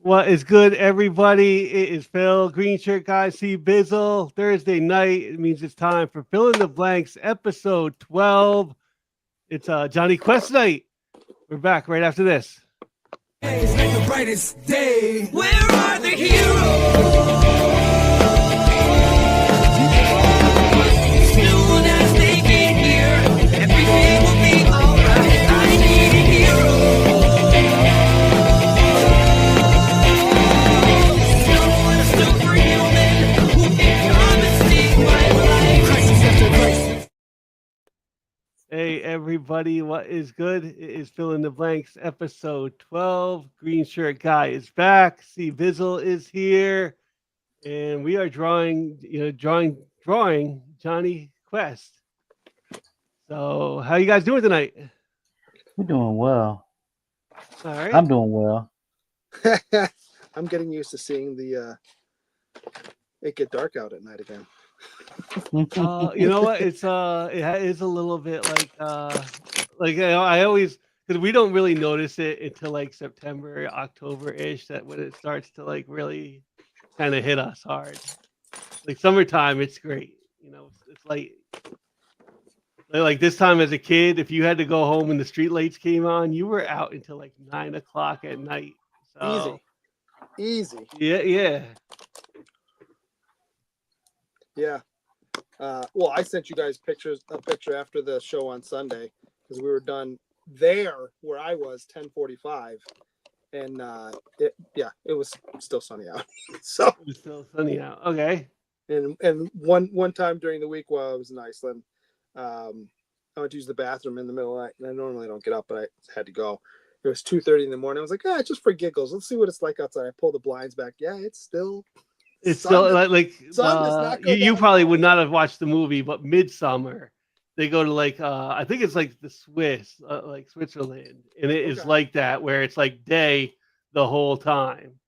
What is good, everybody? It is Phil, Green Shirt Guy, C-Bizzle. Thursday night. It means it's time for Fill in the Blanks, episode 12. It's Johnny Quest night. We're back right after this. It's like the brightest day. Where are the heroes? Soon as they get here, everything will be alright. I need a hero. Someone superhuman who can come and save my life. Crisis after crisis. Hey, everybody. What is good? It is Fill in the Blanks, episode 12. Green Shirt Guy is back. C-Bizzle is here. And we are drawing Johnny Quest. So, how you guys doing tonight? We're doing well. All right. I'm doing well. I'm getting used to seeing it get dark out at night again. You know what? It's it is a little bit I always, because we don't really notice it until like September, October ish, that when it starts to like really kind of hit us hard. Like summertime, it's great. It's like this time as a kid, if you had to go home when the street lights came on, you were out until like 9 o'clock at night. So Easy. yeah. Yeah. Well, I sent you guys a picture after the show on Sunday because we were done there where I was 10:45, and it was still sunny out. So It was still sunny out. Okay. and one time during the week while I was in Iceland, I went to use the bathroom in the middle of the night, and I normally don't get up, but I had to go. It was 2:30 in the morning. I was like, just for giggles, let's see what it's like outside. I pulled the blinds back. Yeah, it's still. It's still sun does not go you down probably at would all. not have watched the movie, but Midsummer, they go to like I think it's like the Swiss, like Switzerland, and it is Okay. like that where it's like day the whole time.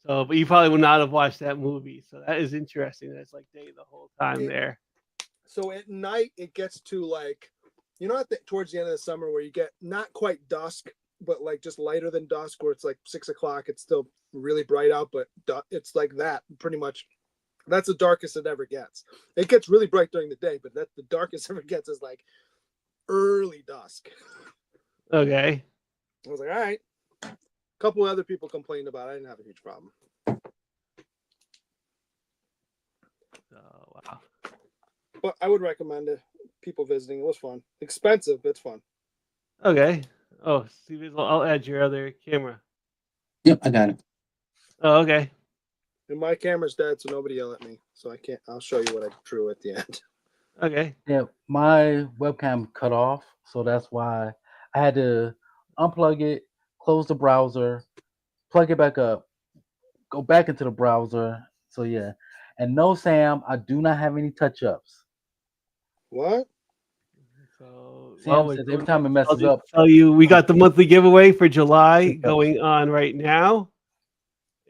So, but you probably would not have watched that movie. So that is interesting. That it's like day the whole time there. So at night it gets to like, towards the end of the summer where you get not quite dusk, but like just lighter than dusk, where it's like 6 o'clock. It's still really bright out, but it's like that pretty much. That's the darkest it ever gets. It gets really bright during the day, but that's the darkest it ever gets is like early dusk. Okay. I was like, all right. A couple other people complained about it. I didn't have a huge problem. So, wow. But I would recommend it. People visiting. It was fun. Expensive, but it's fun. Okay. Oh, see, I'll add your other camera. Yep, I got it. Oh, okay. And my camera's dead, so nobody yell at me. So I can't. I'll show you what I drew at the end. Okay. Yeah, my webcam cut off, so that's why I had to unplug it, close the browser, plug it back up, go back into the browser. So yeah. And no, Sam, I do not have any touch-ups. What? So, Sam we're says doing every time it I'll messes just up. tell you, we got the monthly giveaway for July Yep. going on right now.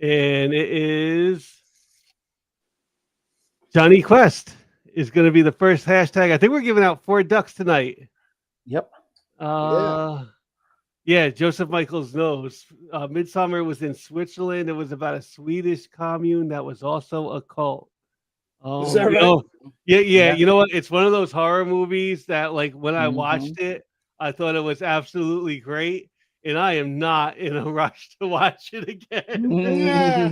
And it is Johnny Quest is going to be the first hashtag. I think we're giving out 4 ducks tonight. Yep. Yeah, Joseph Michaels knows. Midsummer was in Switzerland. It was about a Swedish commune that was also a cult. Is that right? Yeah. Yeah. You know what? It's one of those horror movies that, like, when I Mhm. watched it, I thought it was absolutely great. And I am not in a rush to watch it again. Yeah.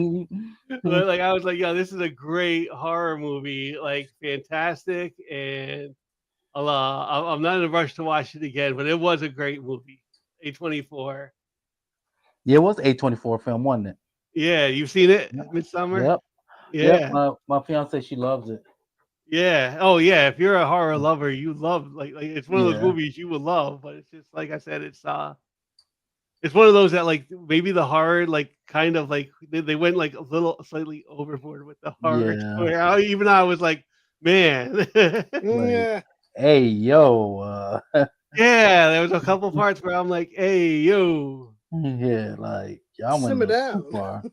But, like, I was like, yeah, this is a great horror movie, like fantastic, and I'm not in a rush to watch it again. But it was a great movie. A24. Yeah, it was A24 film, wasn't it? Yeah, you've seen it, Yep. Midsummer. Yep. Yeah, Yep. My fiance, she loves it. yeah. Oh, yeah. If you're a horror lover, you love like it's one of those Yeah. movies you would love. But it's just like I said, it's one of those that like maybe the horror like kind of like they went like a little slightly overboard with the horror. Yeah. Where even I was like, man. Yeah. Hey, yo. Yeah, there was a couple parts where I'm like, hey, yo. Yeah, like y'all Simmer went down. too far.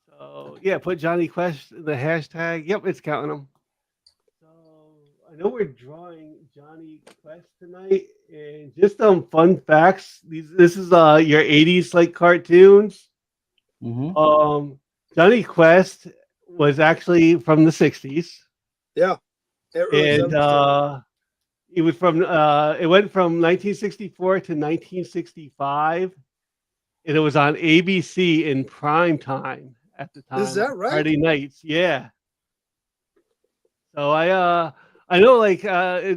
So yeah, put Johnny Quest in the hashtag. Yep, it's counting them. So I know we're drawing Johnny Quest tonight, and just some fun facts. This is your '80s like cartoons. Hmm. Johnny Quest was actually from the '60s, Yeah. Early and 70s too. it was from it went from 1964 to 1965, and it was on ABC in prime time at the Is time that on right? Friday nights. Yeah. So I know like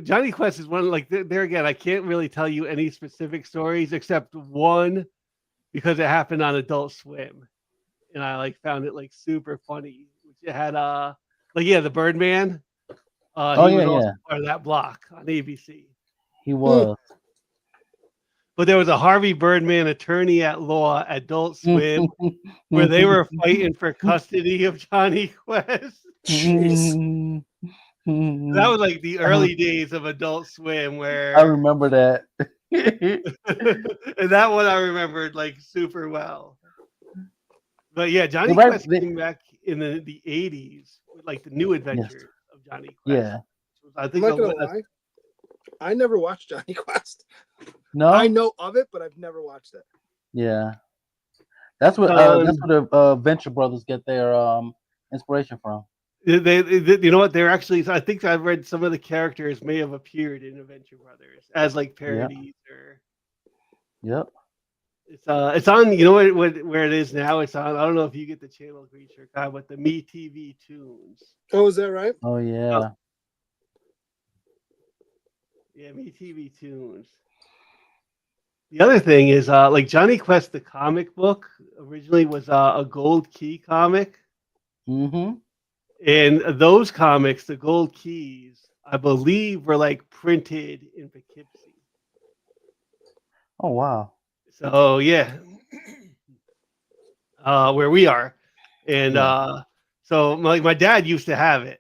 Johnny Quest is one like there again. I can't really tell you any specific stories except one because it happened on Adult Swim, and I like found it like super funny. Which it had like yeah the Birdman. Oh He yeah, was also yeah, part of that block on ABC. he Hmm. was. But there was a Harvey Birdman attorney at law, Adult Swim, where they were fighting for custody of Johnny Quest. Jeez. That was like the early days of Adult Swim, I where remember that. and that one I remembered like super well. But yeah, You're Johnny right. Quest came back in the '80s with like the new Yes. adventures of Johnny Quest. Yeah. I I'm think not gonna lie. I never watched Johnny Quest. I No. know of it, but I've never watched it. Yeah. That's what um, the Venture Brothers get their inspiration from. you know what? They're actually. I think I've read some of the characters may have appeared in Adventure Brothers as like Yeah. parodies or. Yep. It's on. You know what where it is now? It's on. I don't know if you get the channel Creature God, but the Me TV Tunes. Oh, is that right? Oh yeah. Yeah, Me TV Tunes. The other thing is, like Johnny Quest, the comic book originally was a Gold Key comic, Mm-hmm. and those comics, the Gold Keys, I believe, were like printed in Poughkeepsie. Oh wow. So yeah, where we are, and Yeah. so my dad used to have it,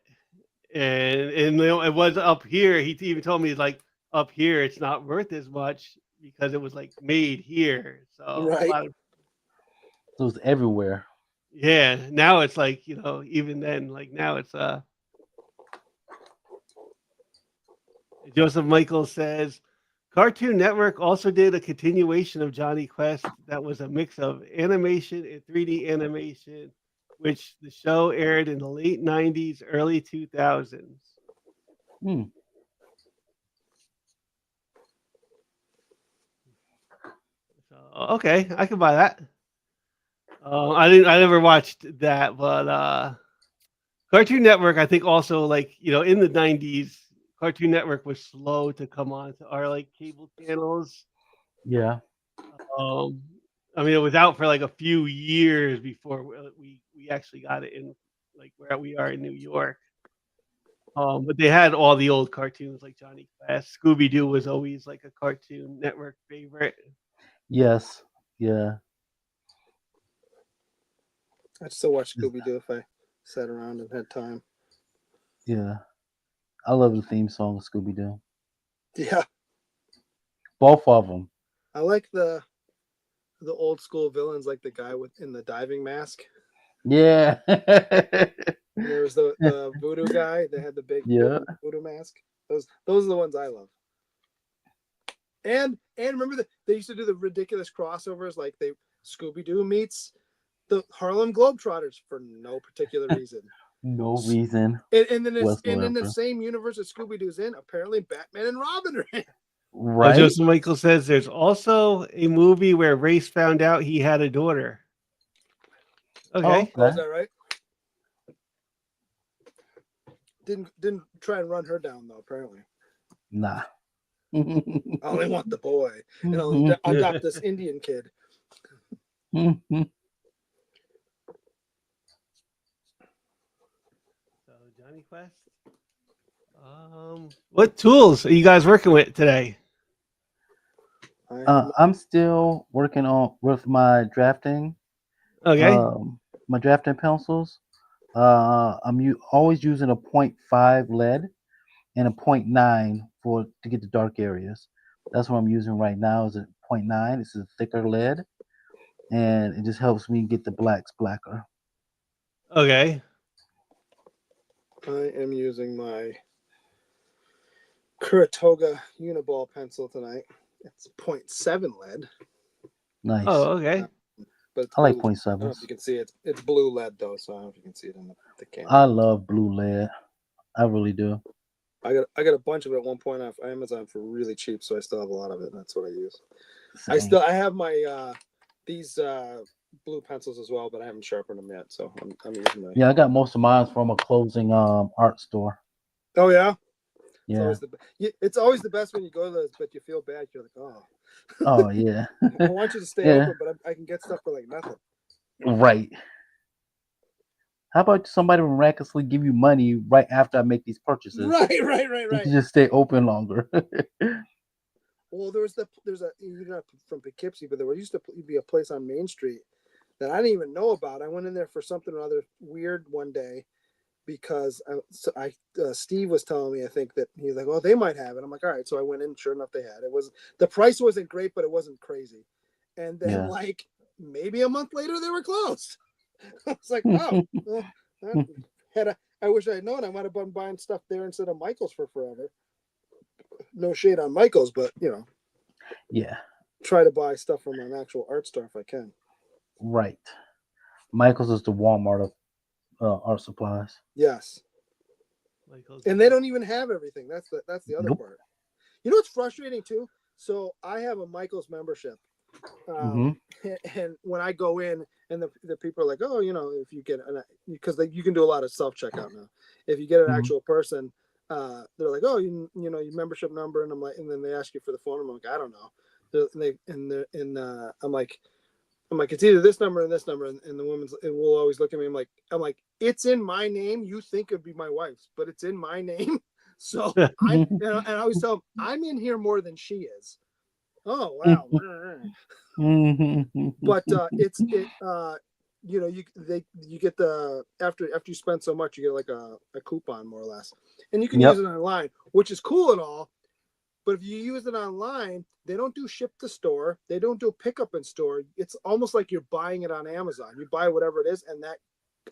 and you know, it was up here. He even told me like up here it's not worth as much because it was like made here. So a Right. lot of So it's everywhere. yeah. Now it's like even then like now it's Joseph Michael says Cartoon Network also did a continuation of Johnny Quest that was a mix of animation and 3D animation, which the show aired in the late '90s, early 2000s. Hmm. So okay, I can buy that. I never watched that, but Cartoon Network, I think also like in the '90s, Cartoon Network was slow to come on to our like cable channels. Yeah. Um, I mean, it was out for like a few years before we actually got it in like where we are in New York. But they had all the old cartoons like Johnny Quest, Scooby Doo was always like a Cartoon Network favorite. Yes. Yeah. I'd still watch Scooby Doo if I sat around and had time. Yeah. I love the theme song of Scooby Doo. Yeah, Both of them. I like the old school villains, like the guy in the diving mask. Yeah. There was the voodoo guy that had the big Yeah. voodoo mask. Those are the ones I love. And remember that they used to do the ridiculous crossovers, like Scooby Doo meets the Harlem Globetrotters for no particular reason. No reason And then in the whatsoever. same universe that Scooby Doo's in, apparently Batman and Robin are in. Right? Joseph Michael says there's also a movie where Race found out he had a daughter. Okay. Oh, is that right? Didn't try and run her down though. Apparently, Nah. I only want the boy, and I'll adopt this Indian kid. So Johnny Quest. What tools are you guys working with today? I'm still working on with my drafting. Okay. My drafting pencils. I'm always using a 0.5 lead and a 0.9 to get the dark areas. That's what I'm using right now. Is a 0.9. This is a thicker lead, and it just helps me get the blacks blacker. Okay. I am using my Kuratoga Uniball pencil tonight. It's 0.7 lead. Nice. Oh, okay. But it's I like blue. I don't know 0.7s. if you can see it. It's blue lead though, so I don't know if you can see it in the camera. I love blue lead. I really do. I got a bunch of it at one point off Amazon for really cheap, so I still have a lot of it, and that's what I use. Same. I have my these blue pencils as well, but I haven't sharpened them yet, so I'm using my. Yeah, I got most of mine from a closing art store. Oh yeah. Yeah. It's always the best when you go to those, but you feel bad. You're like, oh. Oh yeah. I want you to stay Yeah. open, but I can get stuff for like nothing. Right. How about somebody miraculously give you money right after I make these purchases? Right. You can just stay open longer. Well, there's a you're not from Poughkeepsie, but there used to be a place on Main Street that I didn't even know about. I went in there for something or other weird one day because Steve was telling me, I think that he's like, oh, they might have it. I'm like, all right. So I went in. Sure enough, they had it. The price wasn't great, but it wasn't crazy. And then like maybe a month later, they were closed. I was like, wow. I wish I had known. I might have been buying stuff there instead of Michael's for forever. No shade on Michael's, but Yeah. try to buy stuff from an actual art store if I can. Right. Michael's is the Walmart of art supplies. Yes. And they don't even have everything. That's the other part. You know what's frustrating too? So I have a Michael's membership. And when I go in and the people are like, oh, if you get because you can do a lot of self-checkout now. If you get an actual person, they're like, oh, your membership number, and I'm like, and then they ask you for the phone number. I'm like, I don't know. I'm like, it's either this number and this number, and the woman's and will always look at me. I'm like, it's in my name. You think it'd be my wife's, but it's in my name. So and I always tell them I'm in here more than she is. Oh wow. But you get the after you spend so much, you get like a coupon more or less, and you can use it online, which is cool and all. But if you use it online, they don't do ship to store. They don't do pickup in store. It's almost like you're buying it on Amazon. You buy whatever it is, and that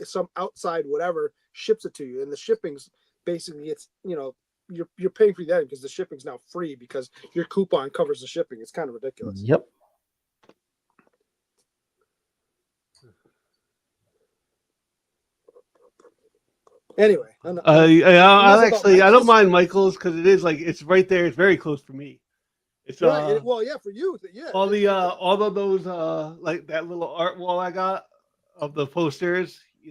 some outside whatever ships it to you. And the shipping's basically it's you're paying for that because the shipping's now free because your coupon covers the shipping. It's kind of ridiculous. Yep. Anyway, I don't mind Michael's because it is like it's right there. It's very close for me. It's right. Well, yeah, for you, yeah. All of those like that little art wall I got of the posters. I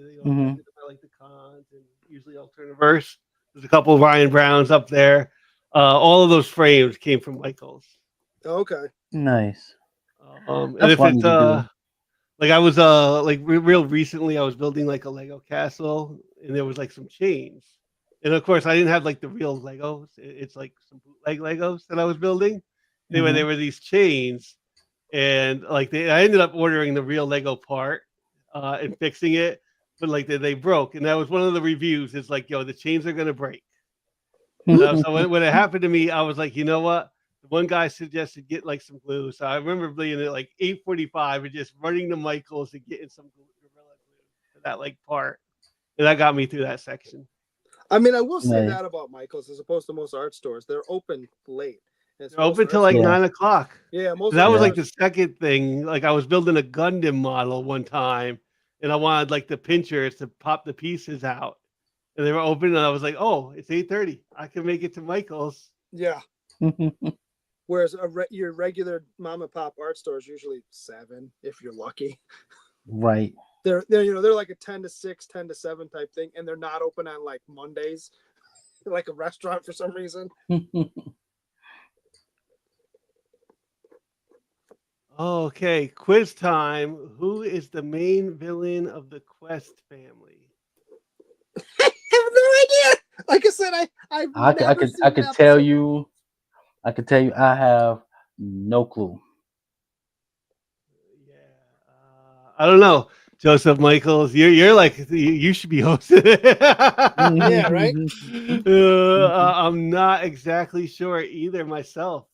like the cons and usually Alternaverse. There's a couple of Ryan Browns up there. All of those frames came from Michael's. Okay. Nice. And if it's like I was like real recently, I was building like a Lego castle, and there was like some chains, and of course I didn't have like the real Legos. It's like some bootleg Legos that I was building. Anyway, there were these chains, and like I ended up ordering the real Lego part and fixing it, but like they broke, and that was one of the reviews. It's like, yo, the chains are gonna break. So when it happened to me, I was like, you know what? One guy suggested get like some glue. So I remember being at like 8:45 and just running to Michael's and getting some Gorilla glue for that like part. And that got me through that section. I mean, I will say that about Michael's as opposed to most art stores. They're open late. They're open till like 9 o'clock. Yeah, that was like the second thing. Like I was building a Gundam model one time and I wanted like the pinchers to pop the pieces out. And they were open and I was like, oh, it's 8:30. I can make it to Michael's. Yeah. Whereas your regular mom and pop art store is usually 7 if you're lucky. Right. They're like a 10 to 6, 10 to 7 type thing, and they're not open on like Mondays, like a restaurant for some reason. Okay, quiz time. Who is the main villain of the Quest family? I have no idea. Like I said, I could tell you. I can tell you, I have no clue. Yeah, I don't know, Joseph Michaels. You're like you should be hosting it. Yeah, right. I'm not exactly sure either myself.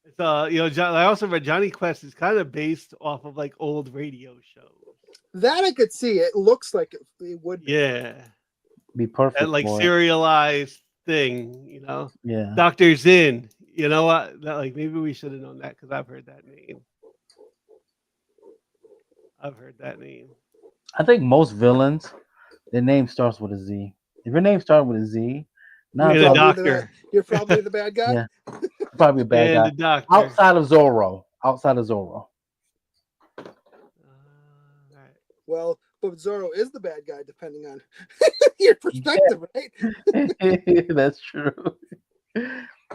It's I also read Johnny Quest is kind of based off of like old radio shows. That I could see. It looks like it would be. Yeah. Be perfect That like for it. serialized thing, you know. Yeah. Doctor Zin. You know what? That, like maybe we should have known that because I've heard that name. I've heard that name. I think most villains, their name starts with a Z. If your name starts with a Z, nine And a times, doctor. You're probably the bad guy. yeah, you're probably a bad And guy. a doctor. Outside of Zorro. Outside of Zorro. Alright. Well, but Zorro is the bad guy, depending on your perspective, right? That's true.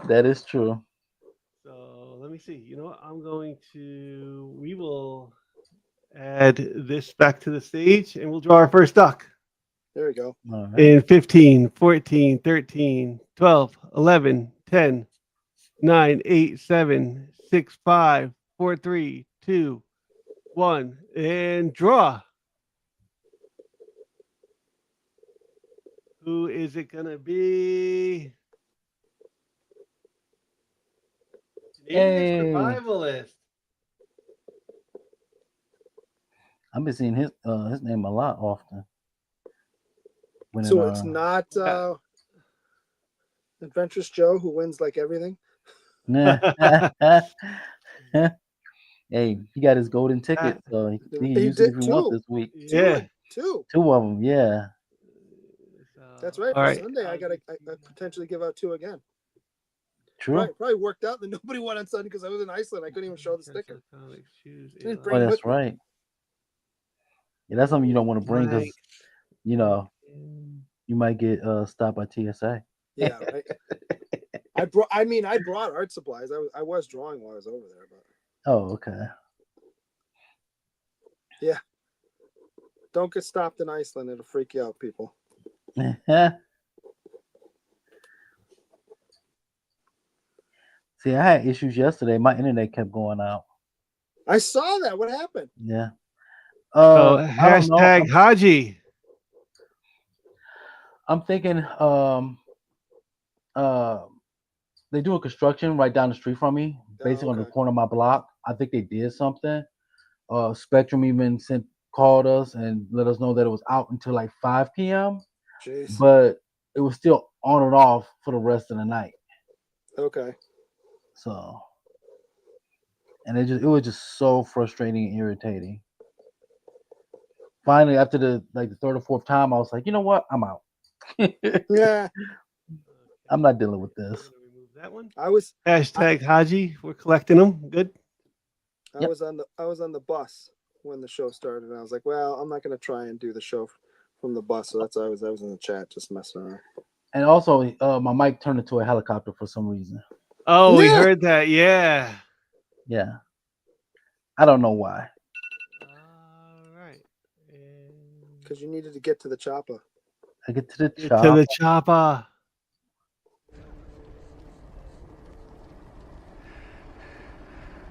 That is true. So let me see. You know what? We will add this back to the stage and we'll draw our first duck. There we go. All right. In 15, 14, 13, 12, 11, 10, 9, 8, 7, 6, 5, 4, 3, 2, 1, and draw. Who is it going to be? Canadian Hey. survivalist. I've been seeing his name a lot often. When So it's not Yeah. Adventurous Joe who wins like everything. Nah. Hey, he got his golden ticket, so he can He use it if did he wants too. this week. Yeah. Two. Two of them, yeah. That's right. All For right. Sunday, I potentially give out two again. True. Right, probably worked out that nobody won on Sunday because I was in Iceland. I couldn't even show the sticker. Didn't Oh, bring that's with me. right. Yeah, that's something you don't want to bring because you know you might get stopped by TSA. Yeah, right. I brought art supplies. I was drawing while I was over there, but Oh, okay. yeah. Don't get stopped in Iceland. It'll freak you out, people. See, I had issues yesterday. My internet kept going out. I saw that. What happened? Yeah. So I don't know. hashtag Haji. I'm thinking they do a construction right down the street from me, basically on the okay. corner of my block. I think they did something. Spectrum even called us and let us know that it was out until like 5 p.m. Jeez. but it was still on and off for the rest of the night. Okay. So, and it was just so frustrating and irritating. Finally, after the third or fourth time, I was like, you know what? I'm out. Yeah. I'm not dealing with this. Remove that one. I was Hashtag Haji. We're collecting them. Good. Yep. I was on the bus when the show started, and I was like, well, I'm not gonna try and do the show from the bus. So that's why I was in the chat just messing around. And also, my mic turned into a helicopter for some reason. Oh, we Yeah. heard that. Yeah. Yeah. I don't know why. All right. Because you needed to get to the chopper. I get to the Get chop. to the chopper.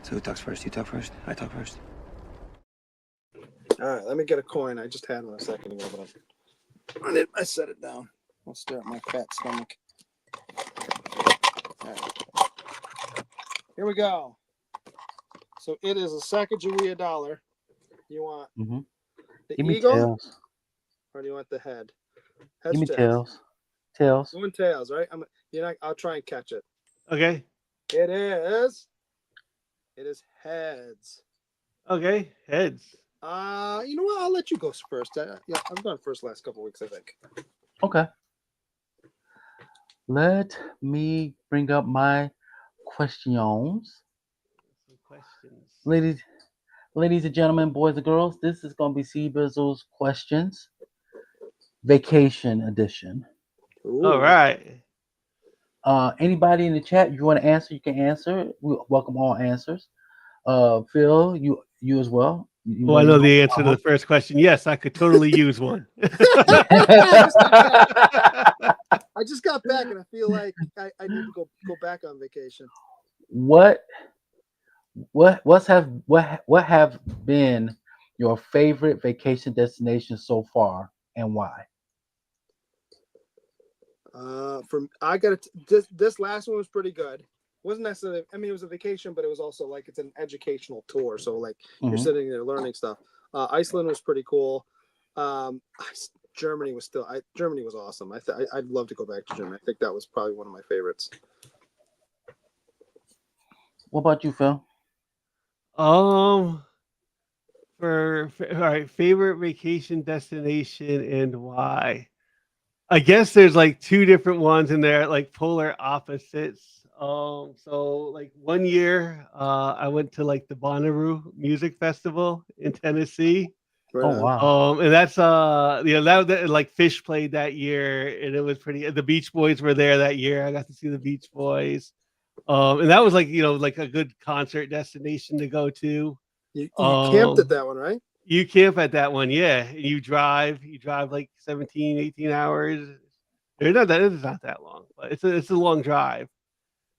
So who talks first? You talk first? I talk first. All right, let me get a coin. I just had one a second ago, but I set it down. I'll stare at my fat stomach. All right. Here we go. So it is a Sacagawea dollar. You want the Give me eagle, tails. or do you want the head? Give me Tails. tails. Tails. Going tails, right? I'll try and catch it. Okay. It is heads. Okay. Heads. You know what? I'll let you go first. Yeah, I've gone first last couple weeks, I think. Okay. Let me bring up my questions. Some questions. Ladies and gentlemen, boys and girls, this is going to be C-Bizzle's questions. Vacation edition. Ooh. All right. Anybody in the chat, you want to answer, you can answer. We welcome all answers. Phil, you as well. You Well, I know the answer to the first question. Yes, I could totally use one. I just got back and I feel like I need to go back on vacation. What have been your favorite vacation destination so far and why? This last one was pretty good. Wasn't necessarily, I mean, it was a vacation, but it was also like it's an educational tour. So like you're sitting there learning stuff. Iceland was pretty cool. Germany was still. Germany was awesome. I'd love to go back to Germany. I think that was probably one of my favorites. What about you, Phil? Um, all right, favorite vacation destination and why? I guess there's like two different ones in there, like polar opposites. So like one year, I went to like the Bonnaroo Music Festival in Tennessee. Right Oh on. wow. And that's that like Fish played that year, and it was pretty. The Beach Boys were there that year. I got to see the Beach Boys. And that was like like a good concert destination to go to. You camped at that one, right? You camp at that one, yeah. You drive like 17, 18 hours. It's not that long, but it's a long drive.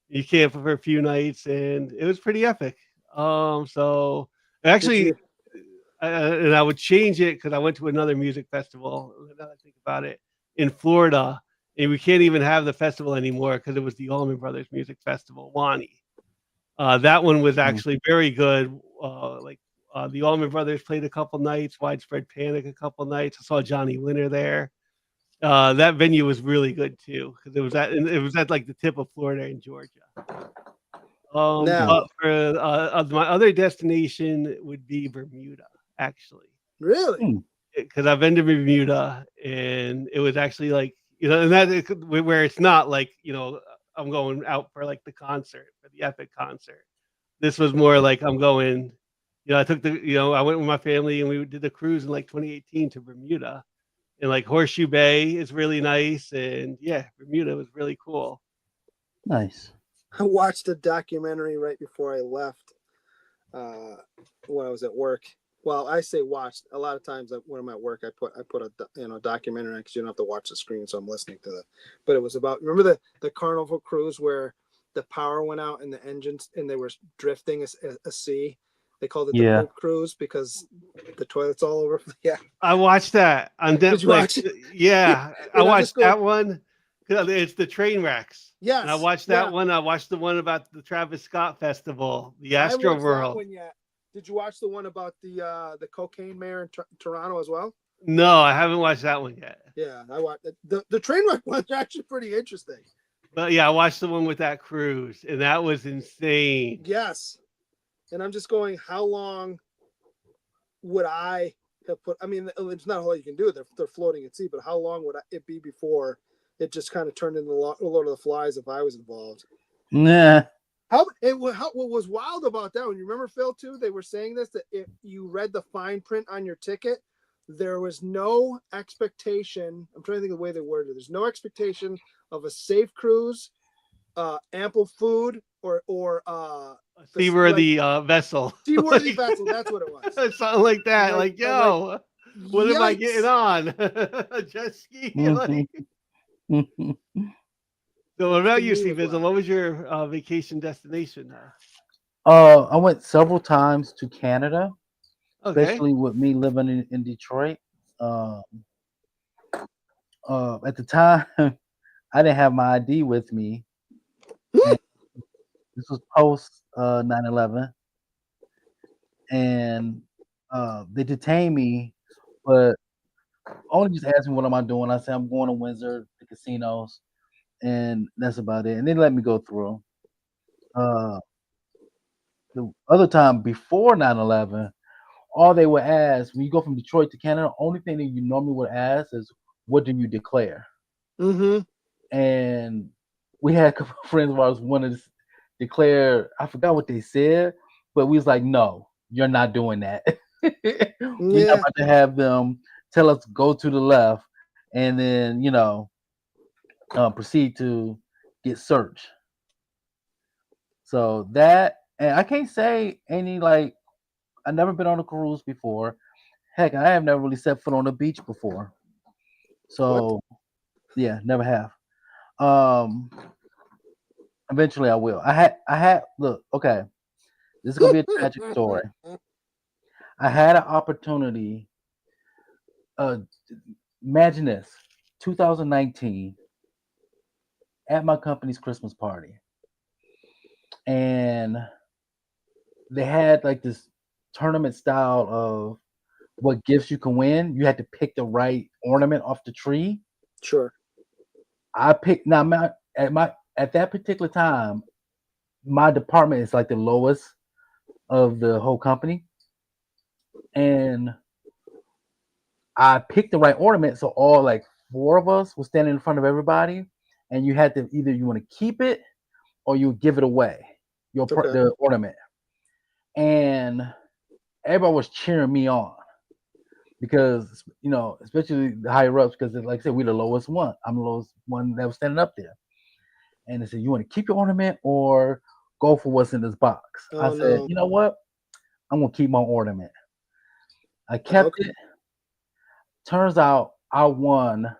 You camp for a few nights, and it was pretty epic. So actually, you- and I would change it because I went to another music festival. Now that I think about it, in Florida, and we can't even have the festival anymore because it was the Allman Brothers Music Festival, Wani. That one was actually very good. The Allman Brothers played a couple nights, Widespread Panic a couple nights. I saw Johnny Winter there. That venue was really good too because it was at like the tip of Florida in Georgia. Now, But for my other destination would be Bermuda, actually, really? because I've been to Bermuda and it was actually like and where it's not like I'm going out for like the concert for the epic concert. This was more like I'm going. I took I went with my family and we did the cruise in like 2018 to Bermuda, and like Horseshoe Bay is really nice, and yeah, Bermuda was really cool. Nice. I watched a documentary right before I left when I was at work. Well, I say watched. A lot of times when I'm at work, I put a documentary because you don't have to watch the screen, so I'm listening to it. But it was about, remember the Carnival cruise where the power went out in the engines and they were drifting a sea. They called it the Yeah. poop cruise because the toilets all over. Yeah. I watched that on Did you watch Netflix. it? Yeah, I And I'm watched just going, that one. It's the train wrecks. yes. And I watched that one. I watched the one about the Travis Scott Festival, the I haven't Astro watched that World. one yet. Did you watch the one about the cocaine mayor in Toronto as well? No, I haven't watched that one yet. Yeah, I watched the train wreck one's actually pretty interesting. But yeah, I watched the one with that cruise, and that was insane. Yes, and I'm just going, how long would I have put? I mean, it's not all you can do. They're floating at sea, but how long would it be before it just kind of turned into Lord of the Flies if I was involved? Nah. What was wild about that one? You remember, Phil, too? They were saying this, that if you read the fine print on your ticket, there was no expectation. I'm trying to think of the way they worded it. There's no expectation of a safe cruise, ample food, or Seaworthy vessel. seaworthy vessel. That's what it was. Something like that. Like, yo, what am I yikes. getting on? A jet ski? So what about you, C-Bizzle? What was your vacation destination? I went several times to Canada, Okay. especially with me living in Detroit. At the time, I didn't have my ID with me. And this was post 9/11, and they detained me, but only just asked me what am I doing. I said I'm going to Windsor, the casinos, and that's about it. And they let me go through. The other time before 9/11, all they would ask when you go from Detroit to Canada, only thing that you normally would ask is, "What do you declare?" Mm-hmm. And we had a couple of friends of ours wanted to declare. I forgot what they said, but we was like, "No, you're not doing that." We're not about to have them tell us go to the left and then proceed to get searched. So that, and I can't say any like I've never been on a cruise before. Heck, I have never really set foot on a beach before. So yeah, never have. Eventually I will. I had look, okay. This is gonna be a tragic story. I had an opportunity. Imagine this, 2019, at my company's Christmas party, and they had like this tournament style of what gifts you can win. You had to pick the right ornament off the tree. Sure. I picked now at that particular time, my department is like the lowest of the whole company, and I picked the right ornament. So all like four of us were standing in front of everybody, and you had to either you want to keep it or you give it away, Okay. the ornament, and everybody was cheering me on because especially the higher ups, because like I said, we're the lowest one. I'm the lowest one that was standing up there, and they said, "You want to keep your ornament or go for what's in this box?" I Oh said, no. "You know what? I'm gonna keep my ornament." I kept Okay. it. Turns out I won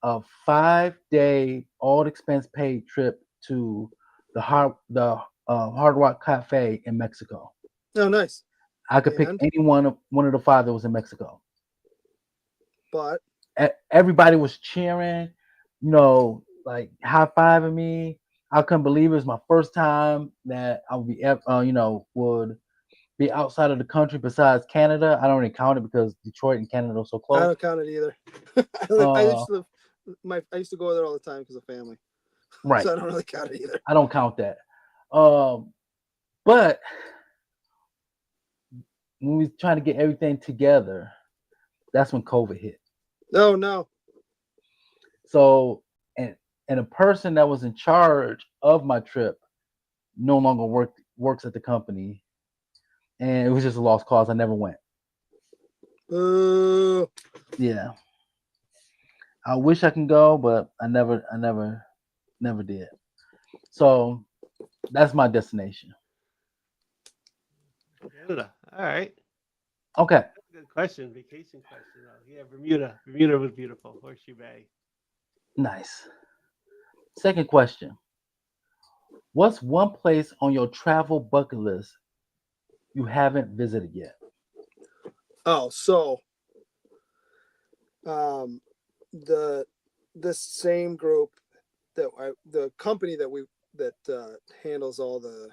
a 5-day all expense paid trip to Hard Rock Cafe in Mexico. Oh, nice. I could pick And any one of the five that was in Mexico. but Everybody was cheering, like high fiving me. I couldn't believe it was my first time that I would be, would be outside of the country besides Canada. I don't really count it because Detroit and Canada are so I close. don't count it either. I used to go there all the time because of family. Right. So I don't really count it either. I don't count that. But when we was trying to get everything together, that's when COVID hit. Oh no. So and a person that was in charge of my trip no longer works at the company, and it was just a lost cause. I never went. Yeah, I wish I can go, but I never did. So that's my destination. Canada. All right. Okay. That's a good question. Vacation question. Yeah, Bermuda. Bermuda was beautiful. Horseshoe Bay. Nice. Second question. What's one place on your travel bucket list you haven't visited yet? Oh, so this same group the company that handles all the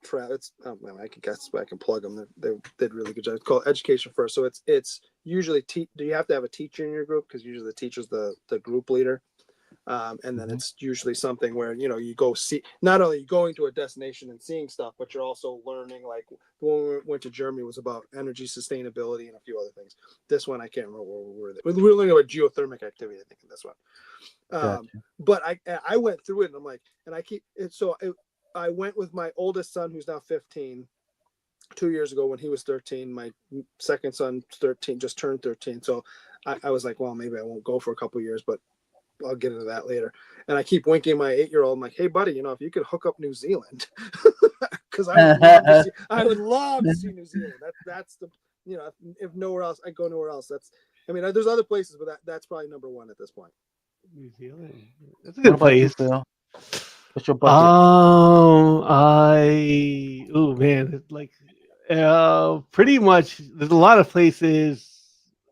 travel. I can guess I can plug them. They did really good job. It's called Education First. So it's usually do you have to have a teacher in your group, because usually the teacher's the group leader. And then it's usually something where you go see, not only going to a destination and seeing stuff, but you're also learning. Like when we went to Germany, was about energy sustainability and a few other things. This one I can't remember where we were. We were learning about geothermic activity, I think, in this one. Gotcha. But I went through it, and I'm like, and I keep it. So I went with my oldest son, who's now 15. 2 years ago, when he was 13, my second son 13, just turned 13. So I was like, well, maybe I won't go for a couple of years, but I'll get into that later. And I keep winking my 8-year-old. I'm like, hey, buddy, if you could hook up New Zealand, because I would love to see New Zealand. That's the, if nowhere else, I go nowhere else. There's other places, but that's probably number one at this point. New Zealand. That's a good place. You, what's your budget? Oh man, it's like pretty much. There's a lot of places,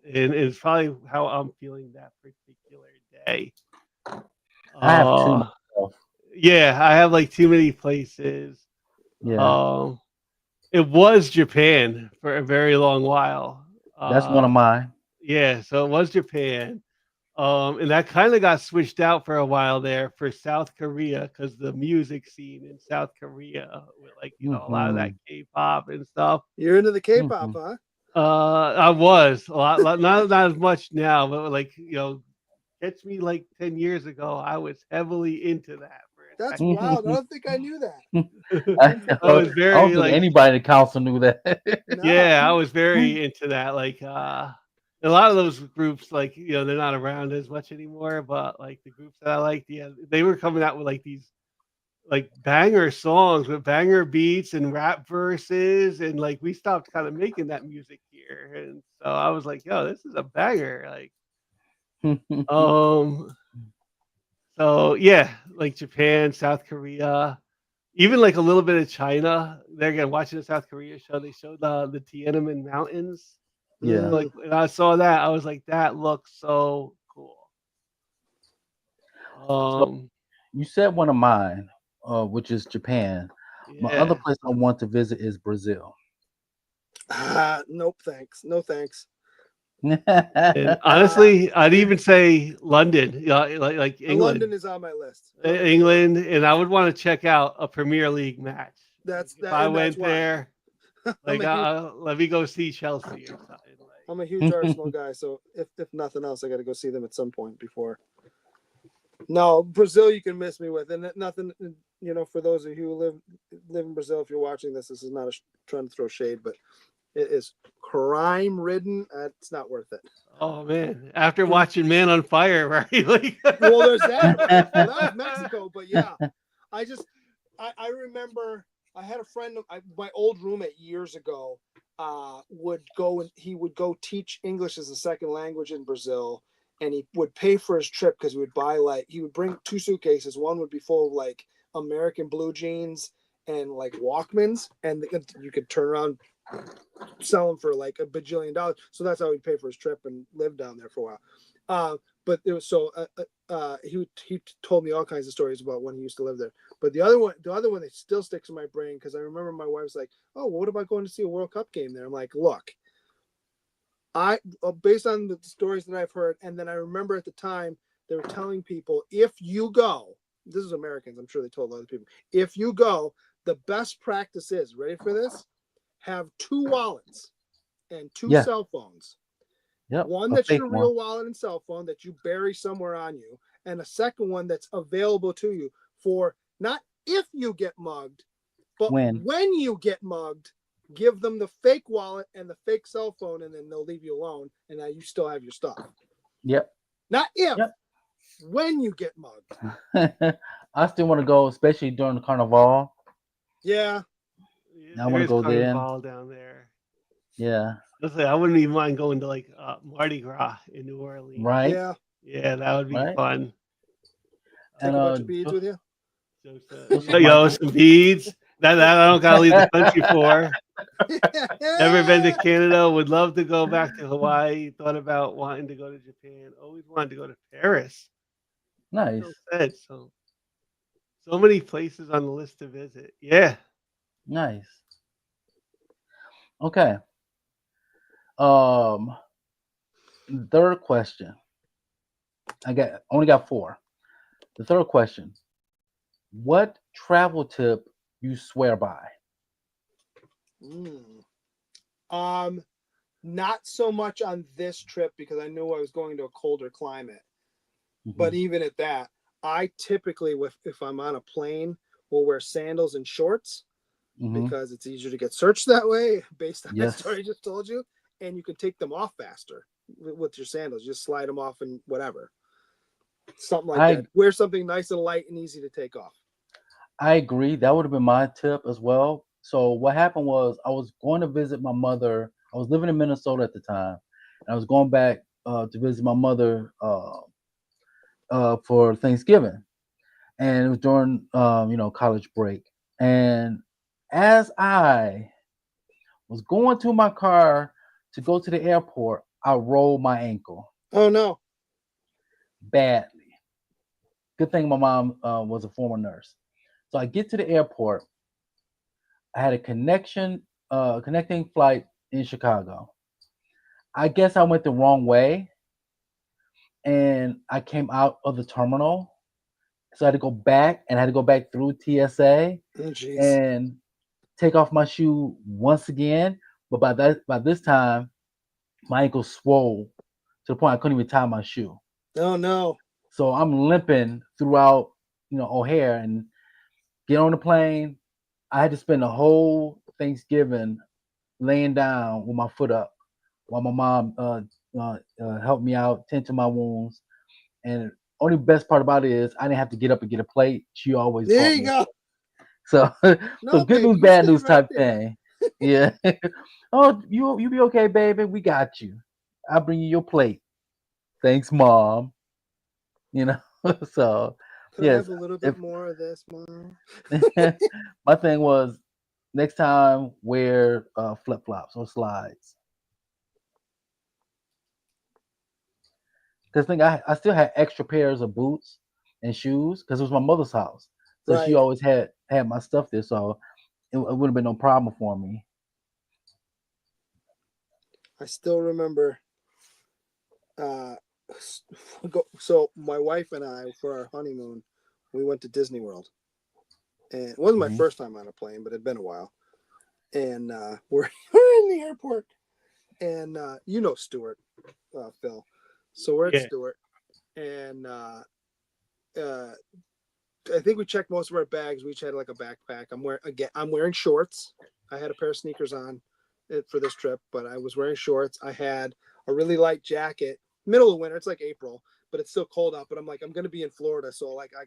and it's probably how I'm feeling that particular day. I have two myself. Yeah, I have like too many places. Yeah. It was Japan for a very long while. That's one of mine. Yeah, so it was Japan. And that kind of got switched out for a while there for South Korea, because the music scene in South Korea with a lot of that K-pop and stuff. You're into the K-pop, huh? I was a lot not as much now, but catch me like 10 years ago, I was heavily into that. That's wild. I don't think I knew that. I was very I don't think anybody in the council knew that. No. Yeah, I was very into that. A lot of those groups, they're not around as much anymore, but the groups that I liked, yeah, they were coming out with these banger songs with banger beats and rap verses, and we stopped kind of making that music here. And so I was like, yo, this is a banger. So yeah, Japan, South Korea, even a little bit of China. There again, watching the South Korea show, they showed the Tiananmen Mountains. Yeah. When I saw that, I was like, that looks so cool. So you said one of mine, which is Japan. Yeah. My other place I want to visit is Brazil. Nope, thanks. No thanks. And honestly, I'd even say London, like England, London is on my list. England, and I would want to check out a Premier League match. That's If that, I and that's went why. there, I'm like, a huge, let me go see Chelsea or something. I'm a huge Arsenal guy, so if nothing else, I got to go see them at some point before. No, Brazil, you can miss me with, and nothing. You know, for those of you who live in Brazil, if you're watching this is not trying to throw shade, but it is crime ridden. It's not worth it. Oh man! After watching Man on Fire, right? Like, Well, there's that, right? Well, that was Mexico, but yeah, I remember I had a friend, my old roommate years ago, would go and he would go teach English as a second language in Brazil, and he would pay for his trip because he would bring 2 suitcases. One would be full of like American blue jeans and like Walkmans, and you could turn around, sell them for like $1 bajillion. So that's how he'd pay for his trip and live down there for a while. But it was he told me all kinds of stories about when he used to live there. But the other one that still sticks in my brain, because I remember my wife's like, "Oh, well, what about going to see a World Cup game there?" I'm like, "Look, based on the stories that I've heard, and then I remember at the time they were telling people, if you go, this is Americans, I'm sure they told other people, if you go, the best practice is, ready for this, have 2 wallets and 2 Yeah. cell phones." Yep. One a that's fake your one. real wallet and cell phone that you bury somewhere on you, and a second one that's available to you for not if you get mugged, but When? when you get mugged, give them the fake wallet and the fake cell phone, and then they'll leave you alone, and now you still have your stuff. Yep. Not if, Yep. when you get mugged. I still want to go, especially during the carnival. Yeah. I want to go there. Carnival down there. Yeah. I wouldn't even mind going to like Mardi Gras in New Orleans. Right. Yeah. Yeah, that would be Right. fun. Take a bunch of beads with you. Some beads. That I don't gotta leave the country for. Never been to Canada. Would love to go back to Hawaii. Thought about wanting to go to Japan. Always wanted to go to Paris. Nice. So many places on the list to visit. Yeah. Nice. Okay. Third question. I only got 4. The third question. What travel tip you swear by? Not so much on this trip because I knew I was going to a colder climate. Mm-hmm. But even at that, I typically, if I'm on a plane, will wear sandals and shorts because it's easier to get searched that way, based on the story I just told you. And you can take them off faster with your sandals. Just slide them off and whatever. Something like that. Wear something nice and light and easy to take off. I agree. That would have been my tip as well. So what happened was I was going to visit my mother. I was living in Minnesota at the time. And I was going back to visit my mother for Thanksgiving. And it was during college break. And as I was going to my car to go to the airport, I rolled my ankle. Oh no. Badly. Good thing my mom was a former nurse. So I get to the airport. I had a connecting flight in Chicago. I guess I went the wrong way, and I came out of the terminal. So I had to go back, and I had to go back through TSA and take off my shoe once again. But by this time, my ankle swole to the point I couldn't even tie my shoe. Oh no. So I'm limping throughout, O'Hare, and get on the plane. I had to spend the whole Thanksgiving laying down with my foot up while my mom helped me out, tend to my wounds. And only best part about it is I didn't have to get up and get a plate. She always there you go. So, so good news, bad news type thing. Yeah. Oh, you be okay, baby. We got you. I'll bring you your plate. Thanks, Mom. So Could I have a little bit more of this, Mom? My thing was next time wear flip flops or slides. Because I still had extra pairs of boots and shoes because it was my mother's house, so she always had my stuff there, so it would have been no problem for me. I still remember. So my wife and I, for our honeymoon, we went to Disney World, and it wasn't my Mhm. first time on a plane, but it'd been a while. And we're in the airport, and you know Stewart, Phil. So we're at Yeah. Stewart, and I think we checked most of our bags. We each had like a backpack. I'm wearing shorts. I had a pair of sneakers on for this trip, but I was wearing shorts. I had a really light jacket. Middle of winter. It's like April, but it's still cold out. But I'm like, I'm gonna be in Florida, so like I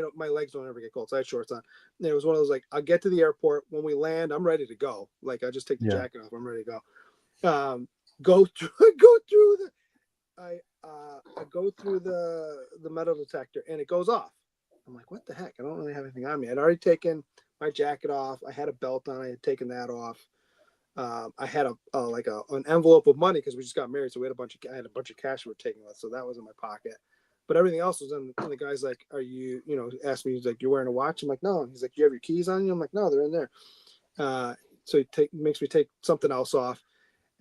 don't. My legs don't ever get cold, so I had shorts on. And it was one of those like, I'll get to the airport when we land. I'm ready to go. Like I just take the Yeah. jacket off. I'm ready to go. Go through go through the I go through the metal detector and it goes off. I'm like, what the heck? I don't really have anything on me. I'd already taken my jacket off. I had a belt on. I had taken that off. I had an envelope of money because we just got married, so we had I had a bunch of cash we were taking with, so that was in my pocket. But everything else was in. And the guy's like, "Are you?" Asked me. He's like, "You're wearing a watch?" I'm like, "No." He's like, "You have your keys on you?" I'm like, "No, they're in there." So he makes me take something else off,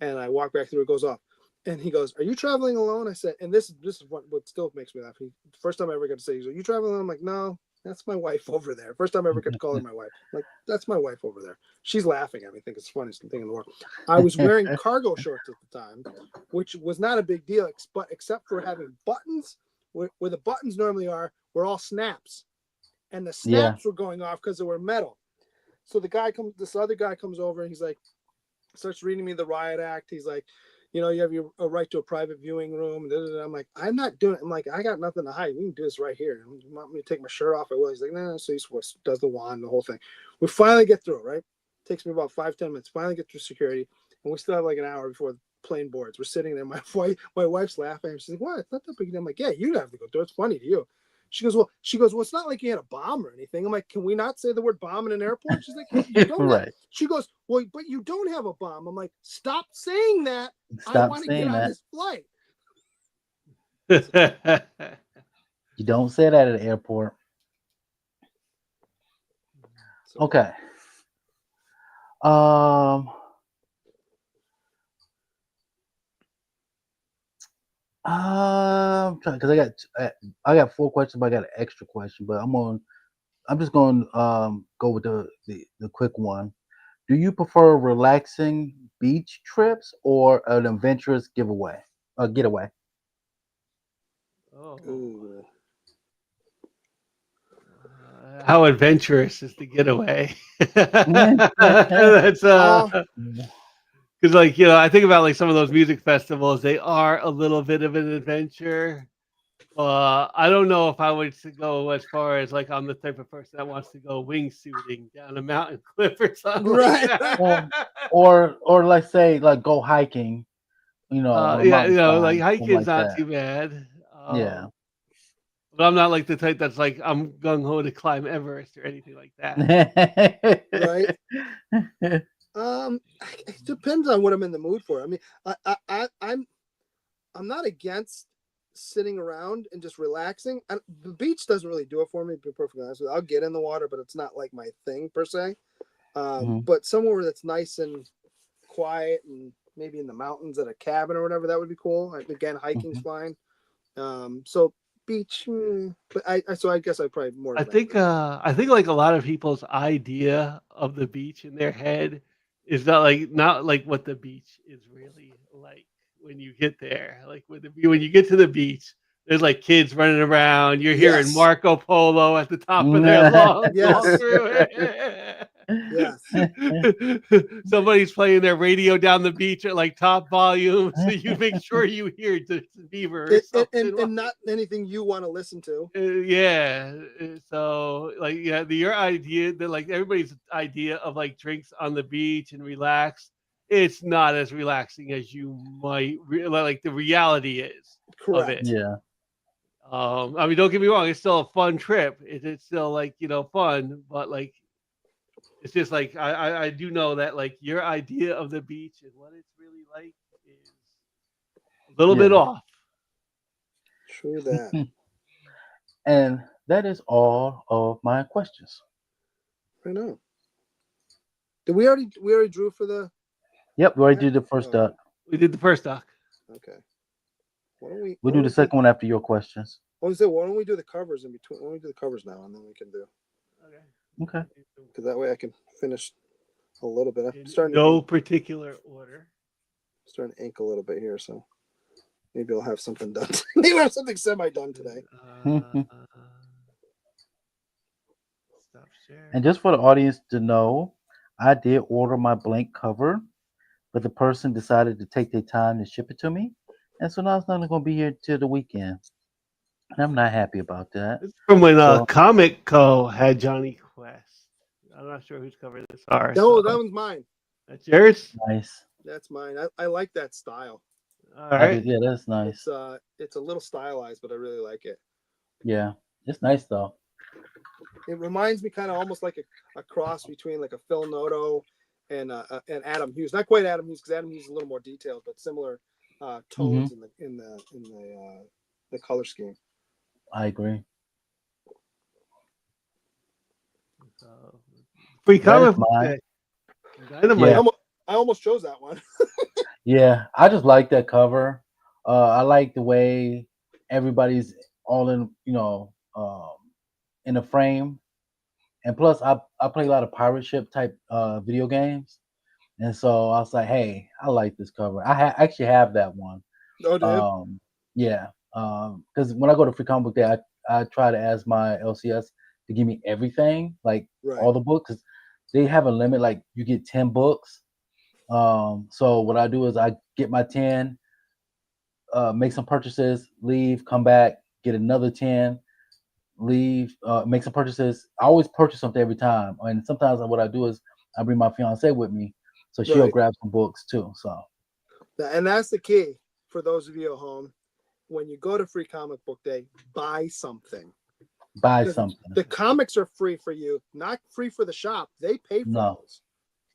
and I walk back through. It goes off. And he goes, "Are you traveling alone?" I said, and this is what still makes me laugh. First time I ever got to say, he's like, "Are you traveling alone?" I'm like, "No, that's my wife over there." First time I ever got to call her my wife. I'm like, that's my wife over there. She's laughing at me, think it's the funniest thing in the world. I was wearing cargo shorts at the time, which was not a big deal, but except for having buttons, where the buttons normally are, were all snaps, and the snaps were going off because they were metal. So this other guy comes over and he's like, starts reading me the riot act. He's like, you have a right to a private viewing room. I'm like, I'm not doing it. I'm like, I got nothing to hide. We can do this right here. You want me to take my shirt off? I will. He's like, no. So he does the wand, the whole thing. We finally get through, right? Takes me about 5-10 minutes. Finally get through security. And we still have like an hour before the plane boards. We're sitting there. My wife's laughing. She's like, what? It's not that big. I'm like, yeah, you have to go through. It's funny to you. She goes, well, it's not like you had a bomb or anything. I'm like, can we not say the word bomb in an airport? She's like, you don't Right. She goes, well, but you don't have a bomb. I'm like, stop saying that. I Stop want to get saying on that. this flight. You don't say that at the airport. So, Okay. Because I got 4 questions, but I got an extra question. But I'm just going to go with the quick one. Do you prefer relaxing beach trips or an adventurous getaway? Oh. ooh. How adventurous is the getaway? Yeah. That's because I think about like some of those music festivals. They are a little bit of an adventure. I don't know if I would go as far as like I'm the type of person that wants to go wingsuiting down a mountain cliff or something like Right. Or, that. or let's say like go hiking, on a Yeah, like mountainside, something hiking's like not that. too bad. Yeah. But I'm not like the type that's like I'm gung ho to climb Everest or anything like that. Right. It depends on what I'm in the mood for. I mean, I'm not against sitting around and just relaxing. The beach doesn't really do it for me, to be perfectly honest with you. I'll get in the water, but it's not like my thing per se. Mhm. But somewhere that's nice and quiet and maybe in the mountains at a cabin or whatever, that would be cool. Again, hiking's Mhm. fine. So beach, but I guess I probably more adventurous. I think like a lot of people's idea of the beach in their head is not like what the beach is really like when you get there. Like when you get to the beach, there's like kids running around. You're hearing Yes. Marco Polo at the top of their lungs all Yes. through it. Yes. Somebody's playing their radio down the beach at like top volume, so you make sure you hear Justin Bieber or something. And not anything you want to listen to. Yeah. So like your idea that like everybody's idea of like drinks on the beach and relax, it's not as relaxing as you might like the reality is of it. Correct. Yeah. I mean, don't get me wrong, it's still a fun trip. It's still like fun, but like it's just like I do know that like your idea of the beach and what it's really like is a little bit Yeah. off. True that. And that is all of my questions. I know. Did we already drew for the Yep, we already pack? did the first Oh, duck. We did the first doc. Okay. Why don't we? We'll do the second one after your questions. I was say, why don't we do the covers in between? Why don't we do the covers now, and then we can do, Okay. because that way I can finish a little bit. I'm In starting no to particular order. ink a little bit here, so maybe I'll have something done. Maybe I'll have something semi done today. Stop sharing. And just for the audience to know, I did order my blank cover, but the person decided to take their time to ship it to me. And so now it's not going to be here till the weekend. And I'm not happy about that. This is from when So- Comic Co had Johnny Quest. I'm not sure whose cover this are. No, so- that one's mine. That's yours? Nice. That's mine. I like that style. All I right. did, yeah, that's nice. It's a little stylized, but I really like it. Yeah, it's nice though. It reminds me kind of almost like a cross between like a Phil Noto and Adam Hughes. Not quite Adam Hughes, because Adam Hughes is a little more detailed, but similar tones in the color scheme. I agree. So, free That comic is book mine. day. Dynamite. Yeah. I almost chose that one. Yeah, I just like that cover. I like the way everybody's all in, in a frame. And plus, I play a lot of pirate ship type video games, and so I was like, hey, I like this cover. I actually have that one. Oh, do you? Yeah, because when I go to Free Comic Book Day, I try to ask my LCS to give me everything, like Right. all the books, 'cause they have a limit. Like you get 10 books. So what I do is I get my 10, make some purchases, leave, come back, get another 10, leave, make some purchases. I always purchase something every time. And sometimes what I do is I bring my fiance with me, so she'll Right. grab some books too. So And that's the key for those of you at home. When you go to Free Comic Book Day, buy something. buy Because something. the comics are free for you, not free for the shop. They pay for No. those.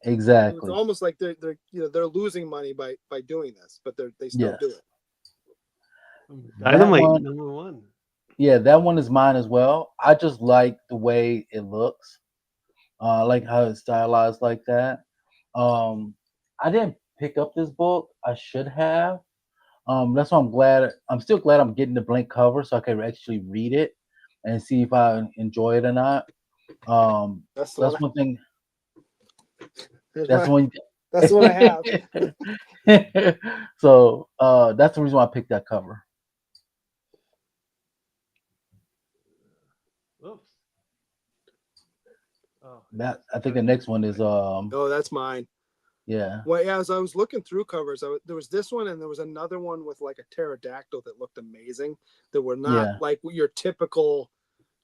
Exactly. It's almost like they're losing money by doing this, but they still Yes. do it. Dynamite one- number one. Yeah, that one is mine as well. I just like the way it looks. I like how it's stylized like that. I didn't pick up this book. I should have. That's why I'm glad. I'm still glad I'm getting the blank cover so I can actually read it and see if I enjoy it or not. That's the That's one. one thing. Here's That's my- one. That's the one I have. So that's the reason why I picked that cover. Whoops. Oh, That I think the next one is Oh, that's mine. yeah. Well, yeah, as I was looking through covers, there was this one and there was another one with like a pterodactyl that looked amazing. That were not Yeah. like your typical,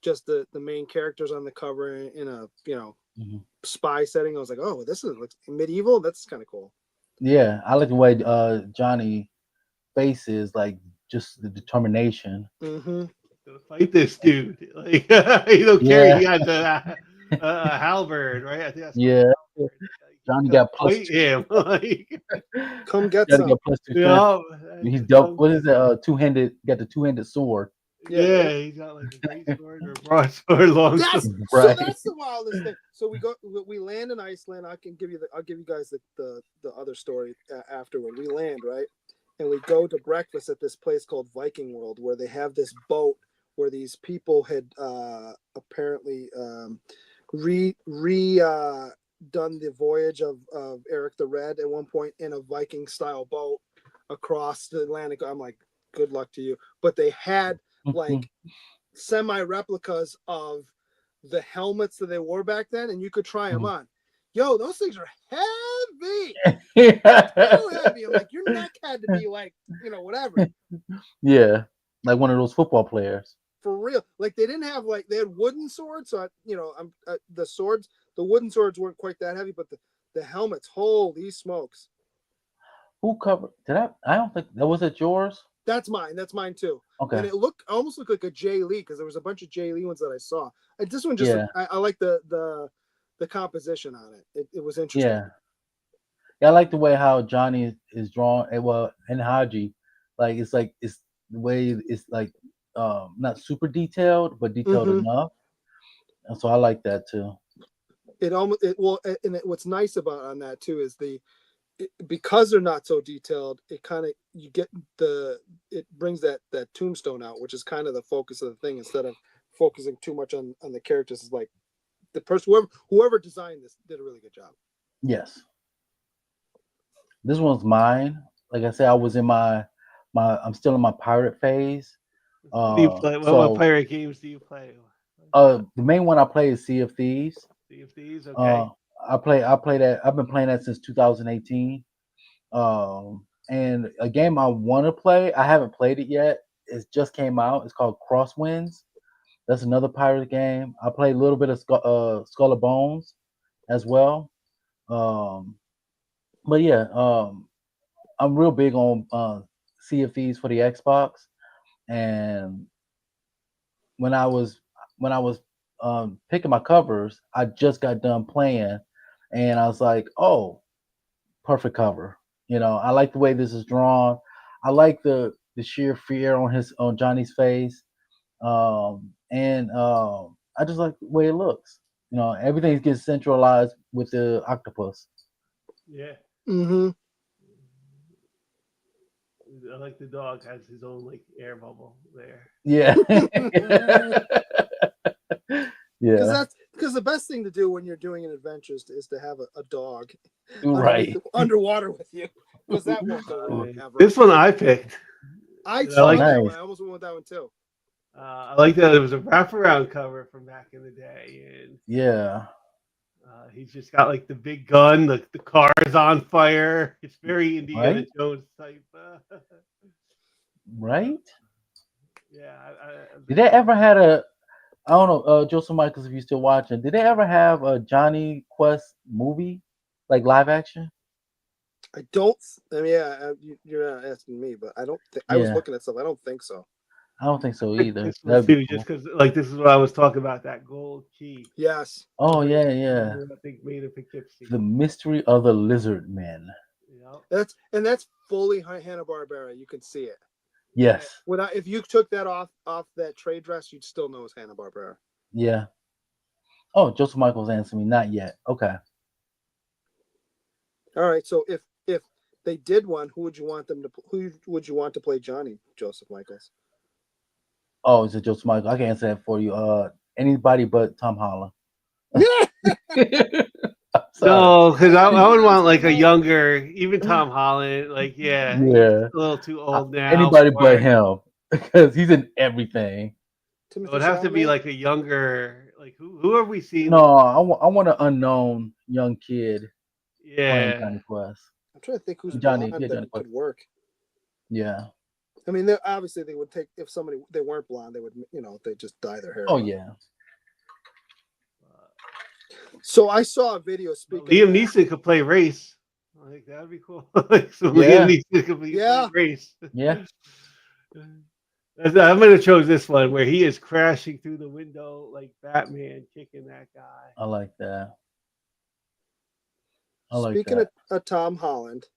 just the main characters on the cover in a Mhm. spy setting. I was like, oh, this looks medieval. That's kind of cool. Yeah, I like the way Johnny faces, like just the determination. Mm-hmm. gonna fight this dude. Like you don't care. Yeah. He got the halberd, right? I think that's Yeah. halberd. Johnny You gotta got plus fight 2. him. Like, Come get Johnny some. got plus 2 strength. yeah, He's double. What is it? Two-handed. Got the two-handed sword. Yeah, he's got like a great sword or a broadsword, long That's sword. so. Right. That's the wildest thing. So we land in Iceland. I'll give you guys the other story afterward. We land, right, and we go to breakfast at this place called Viking World, where they have this boat where these people had apparently done the voyage of Eric the Red at one point in a Viking style boat across the Atlantic. I'm like, good luck to you. But they had like semi replicas of the helmets that they wore back then, and you could try them on. Yo, those things are heavy. So heavy. I'm like, your neck had to be like, whatever. Yeah, like one of those football players. For real. Like they didn't have they had wooden swords. So the wooden swords weren't quite that heavy, but the helmets, holy smokes. Who covered? I don't think that was it. Yours? That's mine. That's mine too. Okay. And it almost looked like a Jay Lee because there was a bunch of Jay Lee ones that I saw. This one just, Yeah. I like the composition on it. It was interesting. Yeah. Yeah, I like the way how Johnny is drawn. Well, and Haji, it's the way it's like not super detailed, but detailed Mhm. enough. And so I like that too. What's nice about on that too is because they're not so detailed, it kind of it brings that tombstone out, which is kind of the focus of the thing, instead of focusing too much on the characters. Is like the person whoever designed this did a really good job. Yes. This one's mine. Like I said, I was in I'm still in my pirate phase. What do you play? What So pirate games do you play? the main one I play is Sea of Thieves. Sea of Thieves, okay. I play that. I've been playing that since 2018. And a game I want to play, I haven't played it yet. It just came out. It's called Crosswinds. That's another pirate game. I play a little bit of Skull of Bones as well. But yeah, I'm real big on Sea of Thieves for the Xbox. And when I was picking my covers, I just got done playing, and I was like, "Oh, perfect cover." You know, I like the way this is drawn. I like the sheer fear on Johnny's face, and I just like the way it looks. You know, everything gets centralized with the octopus. Yeah. Mm-hmm. I like the dog has his own like air bubble there. Yeah. Because Yeah. the best thing to do when you're doing an adventure is to have a dog Right. underwater with you, because that won't go wrong ever. This one I picked. I I saw like- that Nice. one. I almost went with that one too. I like that it was a wraparound cover from back in the day, and Yeah. he's just got like the big gun, the car's on fire. It's very Indiana Right. Jones type. Right. Yeah. Did they ever had a? I don't know, Joseph Michaels, if you're still watching. Did they ever have a Johnny Quest movie, like live action? I don't. I mean, yeah, you're not asking me, but I don't think. I was Yeah. looking at stuff. I don't think so. I don't think so either. This That'd was be too, cool. just because like this is what I was talking about, that gold key. Yes. Oh yeah, yeah. I think made of Poughkeepsie. The Mystery of the Lizard Men. Yeah. That's fully Hanna-Barbera. You can see it. Yes. If you took that off that trade dress, you'd still know it's Hanna-Barbera. Yeah. Oh, Joseph Michaels answered me. Not yet. Okay. All right. So if they did one, who would you want to play Johnny, Joseph Michaels? Oh, is it Joseph Michaels? I can answer that for you. Anybody but Tom Holland. No, because I would want like a younger, even Tom Holland. Like, yeah, he's Yeah. a little too old now. Anybody for but it. him, because he's in everything. It would have to be like a younger, like who have we seen? No, I want an unknown young kid playing Yeah. Johnny Quest. I'm trying to think who's Johnny- blonde yeah, that Johnny could work. Yeah. I mean, obviously they would take, if they weren't blonde, they would, they just dye their hair. Oh yeah. So I saw a video speaking. Liam of that. Neeson could play race. I think that'd be cool. Like, so Yeah. Liam Neeson could play Yeah. race. Yeah. I'm gonna choose this one where he is crashing through the window like Batman, kicking that guy. I like that. I like Speaking that. of Tom Holland,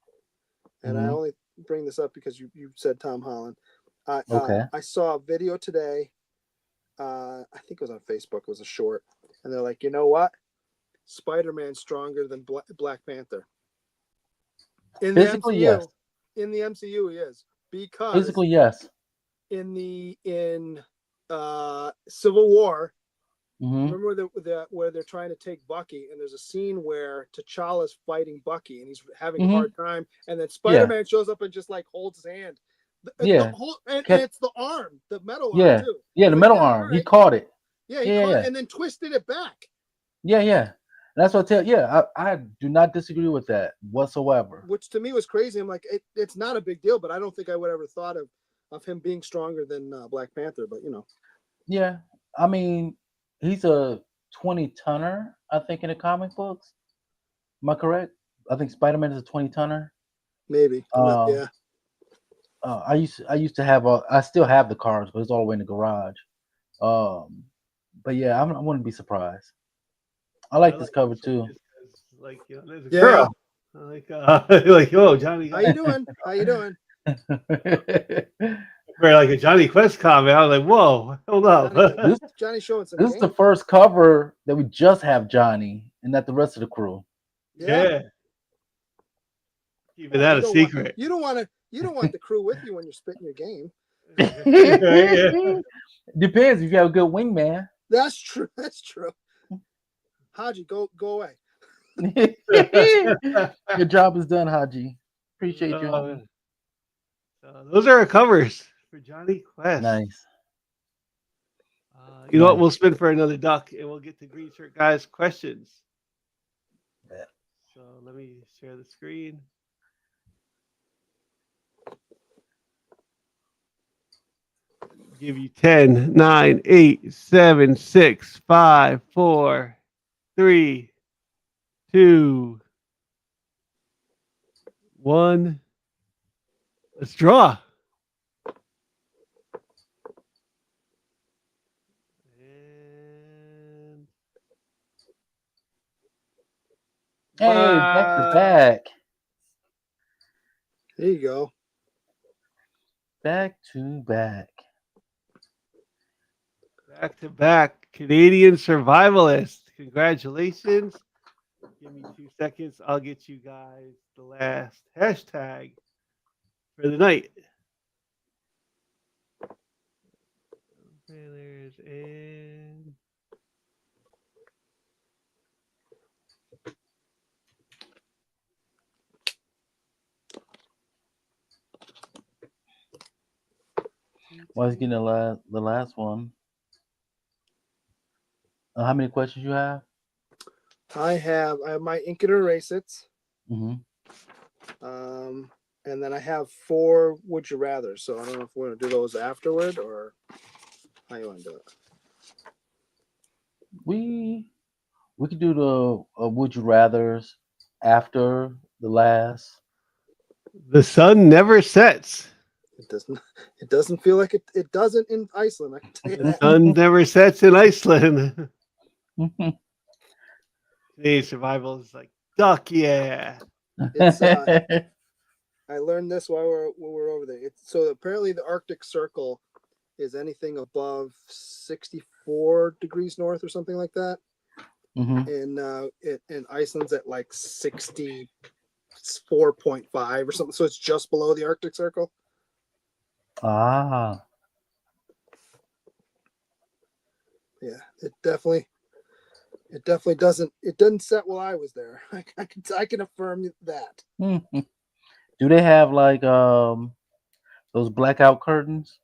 and I Mhm. only bring this up because you said Tom Holland. Okay. I saw a video today. I think it was on Facebook. It was a short, and they're like, you know what? Spider-Man's stronger than Black Panther. In the Physically, MCU, yes. in the MCU, he is, because Physically, yes. in Civil War. Hmm. Remember where they're trying to take Bucky, and there's a scene where T'Challa's fighting Bucky, and he's having a hard time, and then Spider-Man shows up and just like holds his hand. Yeah. And it's the arm, the metal Yeah. arm too. Yeah, the Like, metal yeah, arm. all He right. caught it. Yeah, he Yeah, caught yeah. it and then twisted it back. Yeah, yeah. That's what I tell. Yeah, I do not disagree with that whatsoever. Which to me was crazy. I'm like, it's not a big deal, but I don't think I would ever thought of him being stronger than Black Panther. But Yeah, I mean, he's a 20-tonner, I think, in the comic books. Am I correct? I think Spider-Man is a 20-tonner. maybe. Yeah. I used to have I still have the cars, but it's all the way in the garage. But yeah, I wouldn't be surprised. I like this cover too. Like, there's a Yeah. girl. Like, like, oh, Johnny. How you doing? How you doing? For like a Johnny Quest comic, I was like, whoa, hold up. Johnny showing some. This is the game. first cover that we just have Johnny and not the rest of the crew. Yeah. Keeping that a secret. You don't want the crew with you when you're spitting your game. Depends if you have a good wingman. That's true. That's true. Haji, go away. Your job is done, Haji. Appreciate you. Those are our covers for Johnny Quest. Nice. You know what? We'll spin for another duck, and we'll get to Green Shirt Guys questions. Yeah. So let me share the screen. Give you 10, 9, 8, 7, 6, 5, 4, 3, 2, 1. Let's draw. And Hey, back to back. There you go. Back to back. Back to back. Canadian survivalist. Congratulations. Give me 2 seconds. I'll get you guys the last hashtag for the night. Okay, there's and Well, let's get the last one. How many questions you have? I have my ink and erase it's. Mm-hmm. And then I have 4 would you rather. So I don't know if we're gonna do those afterward or how you want to do it. We could do the would you rather's after the last. the sun never sets. It doesn't feel like it doesn't in Iceland. I can tell you The that. sun never sets in Iceland. Canadian survival is like duck, yeah. It's I learned this while we were over there. So apparently the Arctic Circle is anything above 64 degrees north or something like that. Mm-hmm. And Iceland's at like 64.5 or something. So it's just below the Arctic Circle. Ah. Yeah, it definitely doesn't set while I was there. I can affirm that. Do they have like those blackout curtains?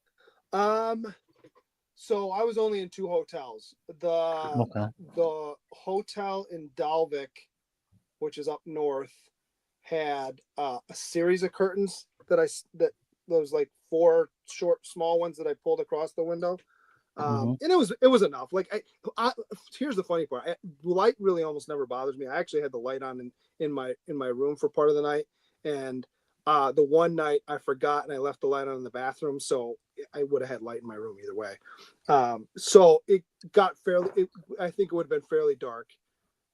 So I was only in 2 hotels. Okay. The hotel in Dalvik, which is up north, had a series of curtains that was like 4 short, small ones that I pulled across the window. And it was enough. Like here's the funny part. Light really almost never bothers me. I actually had the light on in my room for part of the night, and the one night I forgot and I left the light on in the bathroom, so I would have had light in my room either way. So it got I think it would have been fairly dark.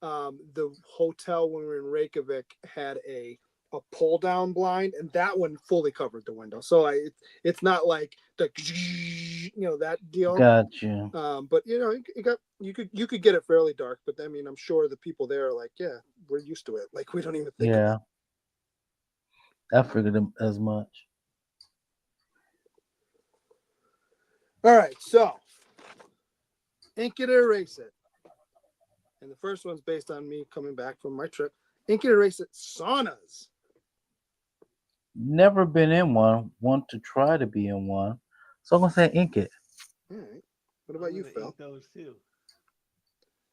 The hotel when we were in Reykjavik had a pull down blind, and that one fully covered the window. So it's not like the that deal. Gotcha. But you could get it fairly dark. But I mean, I'm sure the people there are like, yeah, we're used to it. Like we don't even think. Yeah. I figured as much. All right, so ink it or erase it. And the first one's based on me coming back from my trip. Ink it or erase it saunas. Never been in one. Want to try to be in one. So I'm gonna say ink it. All right. What about you, Phil? Those too.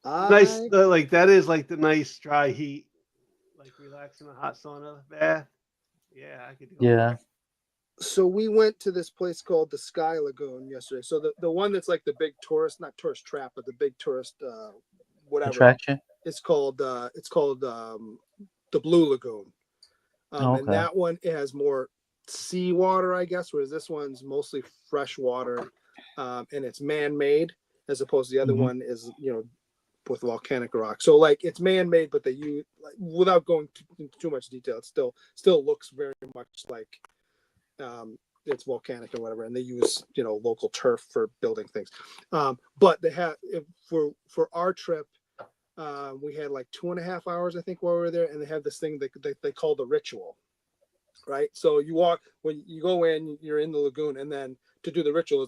I Nice, like that is like the nice dry heat, like relax in a hot sauna bath. Yeah, I could do. Yeah. So we went to this place called the Sky Lagoon yesterday. So the one that's like the big tourist, not tourist trap, but the big tourist whatever attraction. It's called the Blue Lagoon. Okay. And that one has more seawater, I guess, whereas this one's mostly fresh water, and it's man-made, as opposed to the other one is with volcanic rock. So like it's man-made, but they use, like, without going into too much detail, it still looks very much like it's volcanic or whatever, and they use local turf for building things. But they have for our trip. We had like 2.5 hours, I think, while we were there, and they had this thing that they call the ritual. right? So you walk when you go in, you're in the lagoon, and then to do the ritual,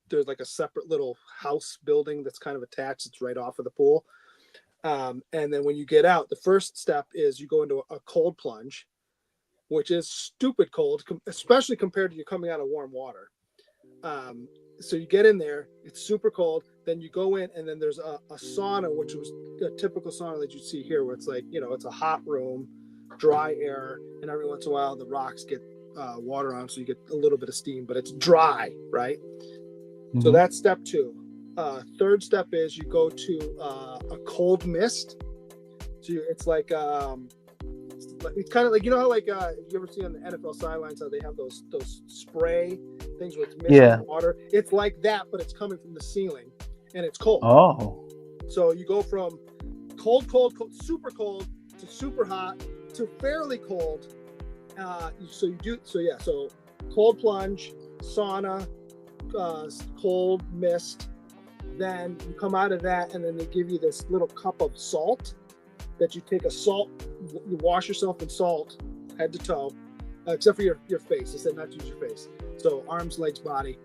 there's like a separate little house building that's kind of attached. It's right off of the pool. And then when you get out, the first step is you go into a cold plunge, which is stupid cold, especially compared to you coming out of warm water. So you get in there, it's super cold. Then you go in, and then there's a sauna, which was a typical sauna that you see here, where it's like, it's a hot room, dry air, and every once in a while the rocks get water on, so you get a little bit of steam, but it's dry, right? Mm-hmm. So that's step 2. Third step is you go to a cold mist. So it's like it's kind of like, how like you ever see on the NFL sidelines how they have those spray things where it's mist and water. It's like that, but it's coming from the ceiling and it's cold. Oh. So you go from cold, super cold to super hot to fairly cold. So cold plunge, sauna, cold mist. Then you come out of that, and then they give you this little cup of salt that you take you wash yourself in salt head to toe, except for your face. They said not to use your face. So arms, legs, body.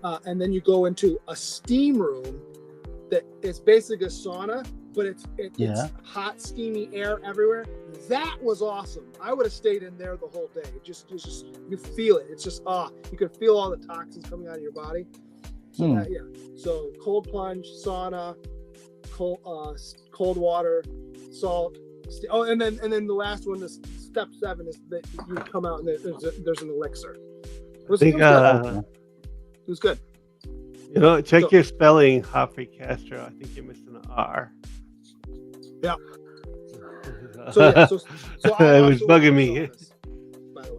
And then you go into a steam room that is basically a sauna, but it's hot, steamy air everywhere. That was awesome. I would have stayed in there the whole day. Just you feel it. It's just you can feel all the toxins coming out of your body. So So cold plunge, sauna, cold water, salt. And then the last one, is step 7, is that you come out and there's an elixir. It was good. Check your spelling, Humphrey Castro. I think you're missing an R. Yeah. So it was bugging me. By the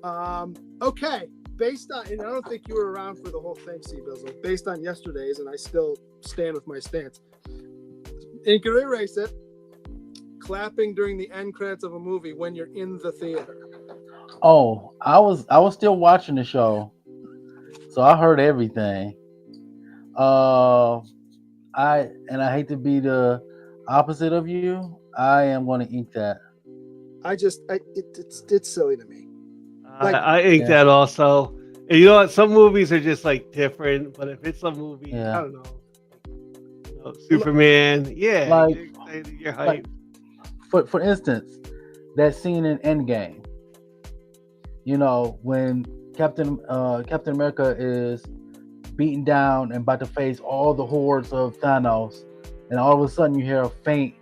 way. Okay. Based on, and I don't think you were around for the whole thing, C-Bizzle. Based on yesterday's, and I still stand with my stance. And you can erase it. Clapping during the end credits of a movie when you're in the theater. Oh, I was still watching the show, so I heard everything. I hate to be the opposite of you. I am going to ink that. It's silly to me. I ink that also. And you know what? Some movies are just like different, but if it's a movie, I don't know. Superman, you're hyped. For instance, that scene in Endgame. When Captain America is beaten down and about to face all the hordes of Thanos, and all of a sudden you hear a faint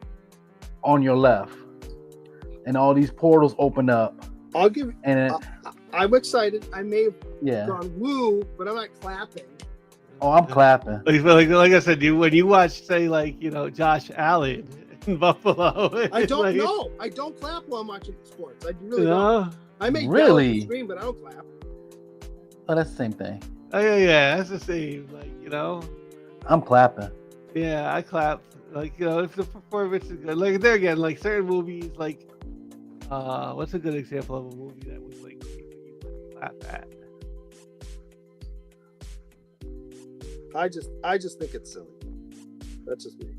on your left, and all these portals open up. I'll give you. And I'm excited. I may have gone woo, but I'm not clapping. Oh, I'm clapping. Like I said, when you watch, say, Josh Allen in Buffalo. I don't know. I don't clap while I'm watching sports. I really don't. I may yell at the screen, but I don't clap. Oh, that's the same thing. Oh yeah, that's the same. I'm clapping. Yeah, I clap. If the performance is good. There again, certain movies, what's a good example of a movie that was great, but you wouldn't clap at? I just think it's silly. That's just me.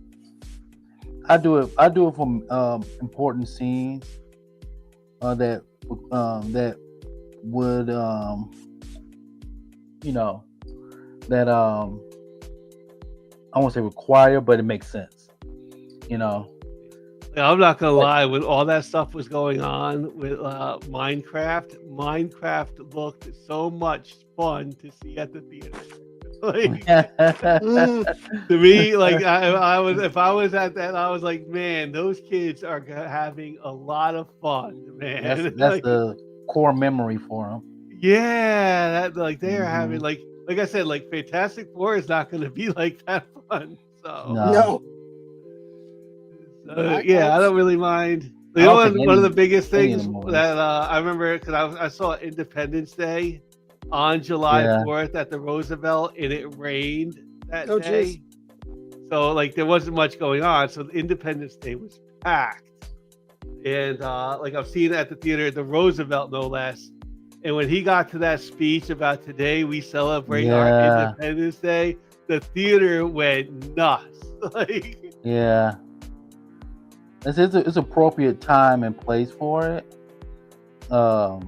I do it for important scenes that would that I won't say require, but it makes sense. I'm not gonna lie. When all that stuff was going on with Minecraft looked so much fun to see at the theater. To me, I was, if I was at that, I was like, man, those kids are having a lot of fun, man. That's the core memory for them. Yeah, that they are having like I said, Fantastic Four is not going to be like that fun. So no. I don't really mind. One of the biggest things that I remember, because I saw Independence Day on July 4th at the Roosevelt, and it rained that day. Geez. So there wasn't much going on. So Independence Day was packed, and I've seen it at the theater at the Roosevelt, no less. And when he got to that speech about today we celebrate our Independence Day, the theater went nuts. It's appropriate time and place for it. I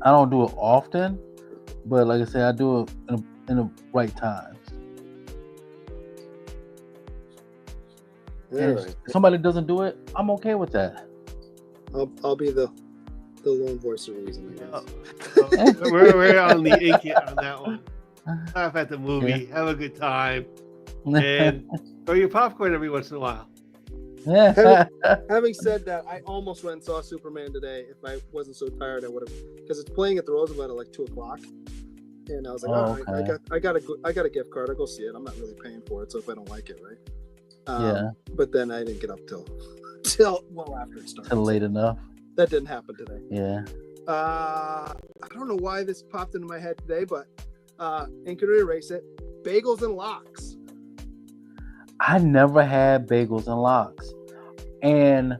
don't do it often, but like I said, I do it in the right times. All And right. if somebody doesn't do it, I'm okay with that. I'll be the lone voice of reason, I Oh, guess. so we're on the ink it on that one. Laugh at the movie, have a good time, and throw your popcorn every once in a while. Having said that, I almost went and saw Superman today. If I wasn't so tired, I would have, because it's playing at the Roosevelt at like 2:00, and I was like, all right, okay. I got a gift card. I'll go see it. I'm not really paying for it, so if I don't like it, right? Yeah. But then I didn't get up till well after it started. Till late enough. That didn't happen today. Yeah. I don't know why this popped into my head today, but Ink It or Erase It, Bagels and Lox. I never had bagels and lox. And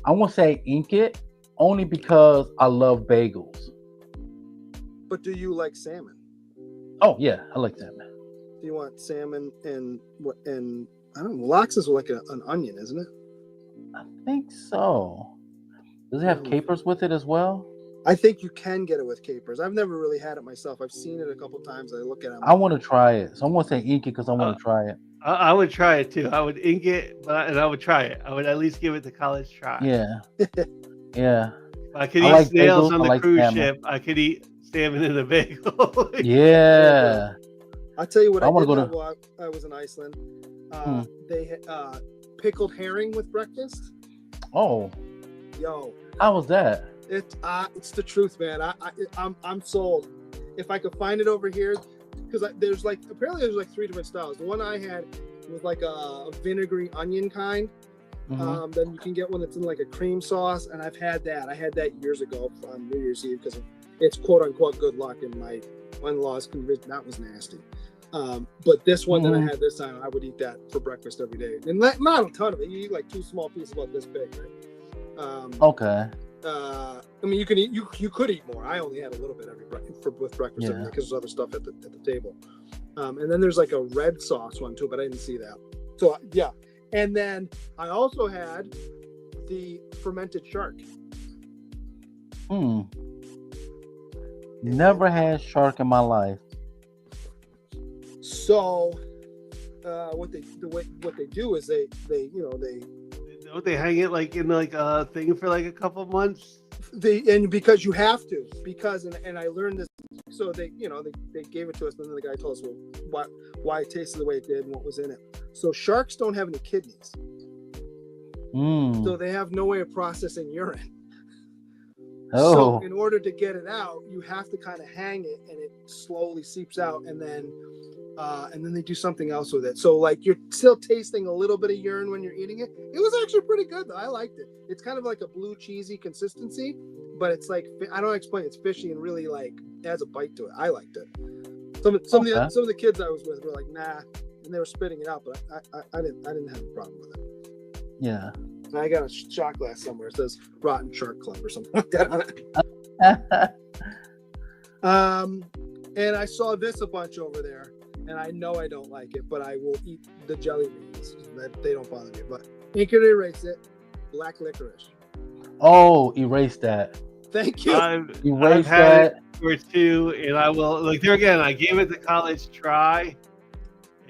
I won't say ink it only because I love bagels. But do you like salmon? Oh yeah, I like salmon. Do you want salmon and I don't know, lox is like an onion, isn't it? I think so. Does it have capers with it as well? I think you can get it with capers. I've never really had it myself. I've seen it a couple times. I look at it. I want to try it. So I'm gonna say ink it because I want to try it. I would try it too. I would ink it, and I would try it. I would at least give it the college try. Yeah. Yeah. I could I eat like snails bagels, on I the like cruise salmon. ship. I could eat salmon in a bagel. Yeah. I'll tell you what I I wanna did go have to- while I was in Iceland. They had pickled herring with breakfast. Oh, Yo, how was that? it's the truth, man. I'm sold. If I could find it over here, because there's like apparently there's like 3 different styles. The one I had was like a vinegary onion kind. Mhm. Then you can get one that's in like a cream sauce, and I've had that. I had that years ago on New Year's Eve because it's quote unquote good luck, and my in-laws convinced that was nasty. But this one that I had this time, I would eat that for breakfast every day, and not a ton of it. You eat like 2 small pieces about this big, right? Okay. I mean, you can eat. You could eat more. I only had a little bit with breakfast every day because there's other stuff at the table. And then there's like a red sauce one too, but I didn't see that. So yeah. And then I also had the fermented shark. Never had shark in my life. So what they do is they Don't they hang it like in like a thing for like a couple months? and because you have to, and I learned this. So they gave it to us, and then the guy told us why it tasted the way it did and what was in it. So sharks don't have any kidneys, so they have no way of processing urine. Oh. So in order to get it out, you have to kind of hang it, and it slowly seeps out, and then they do something else with it. So like you're still tasting a little bit of urine when you're eating it. It was actually pretty good though. I liked it. It's kind of like a blue cheesy consistency, but it's like, I don't explain. It's fishy and really like adds a bite to it. I liked it. Some of the kids I was with were like, nah, and they were spitting it out, but I didn't have a problem with it. Yeah. And I got a shot glass somewhere. It says Rotten Shark Club or something like that on it. And I saw this a bunch over there, and I know I don't like it, but I will eat the jelly beans. They don't bother me. But Ink It or Erase It, black licorice. Oh, erase that. Thank you. I've Erase had that. it or two, and I will like there again. I gave it the college try,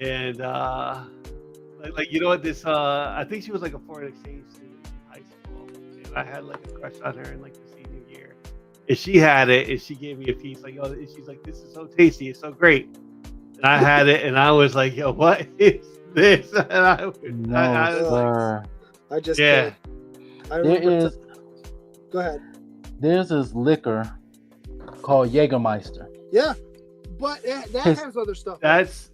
and like you know what this I think she was like a foreign exchange student in high school, and I had like a crush on her in like the senior year, and she had it, and she gave me a piece like, oh, and she's like, this is so tasty, it's so great, and I had it, and I was like, yo, what is this? And I was Sir. I just yeah. I remember go ahead. There's this liquor called Jägermeister. Yeah, but that has other stuff. That is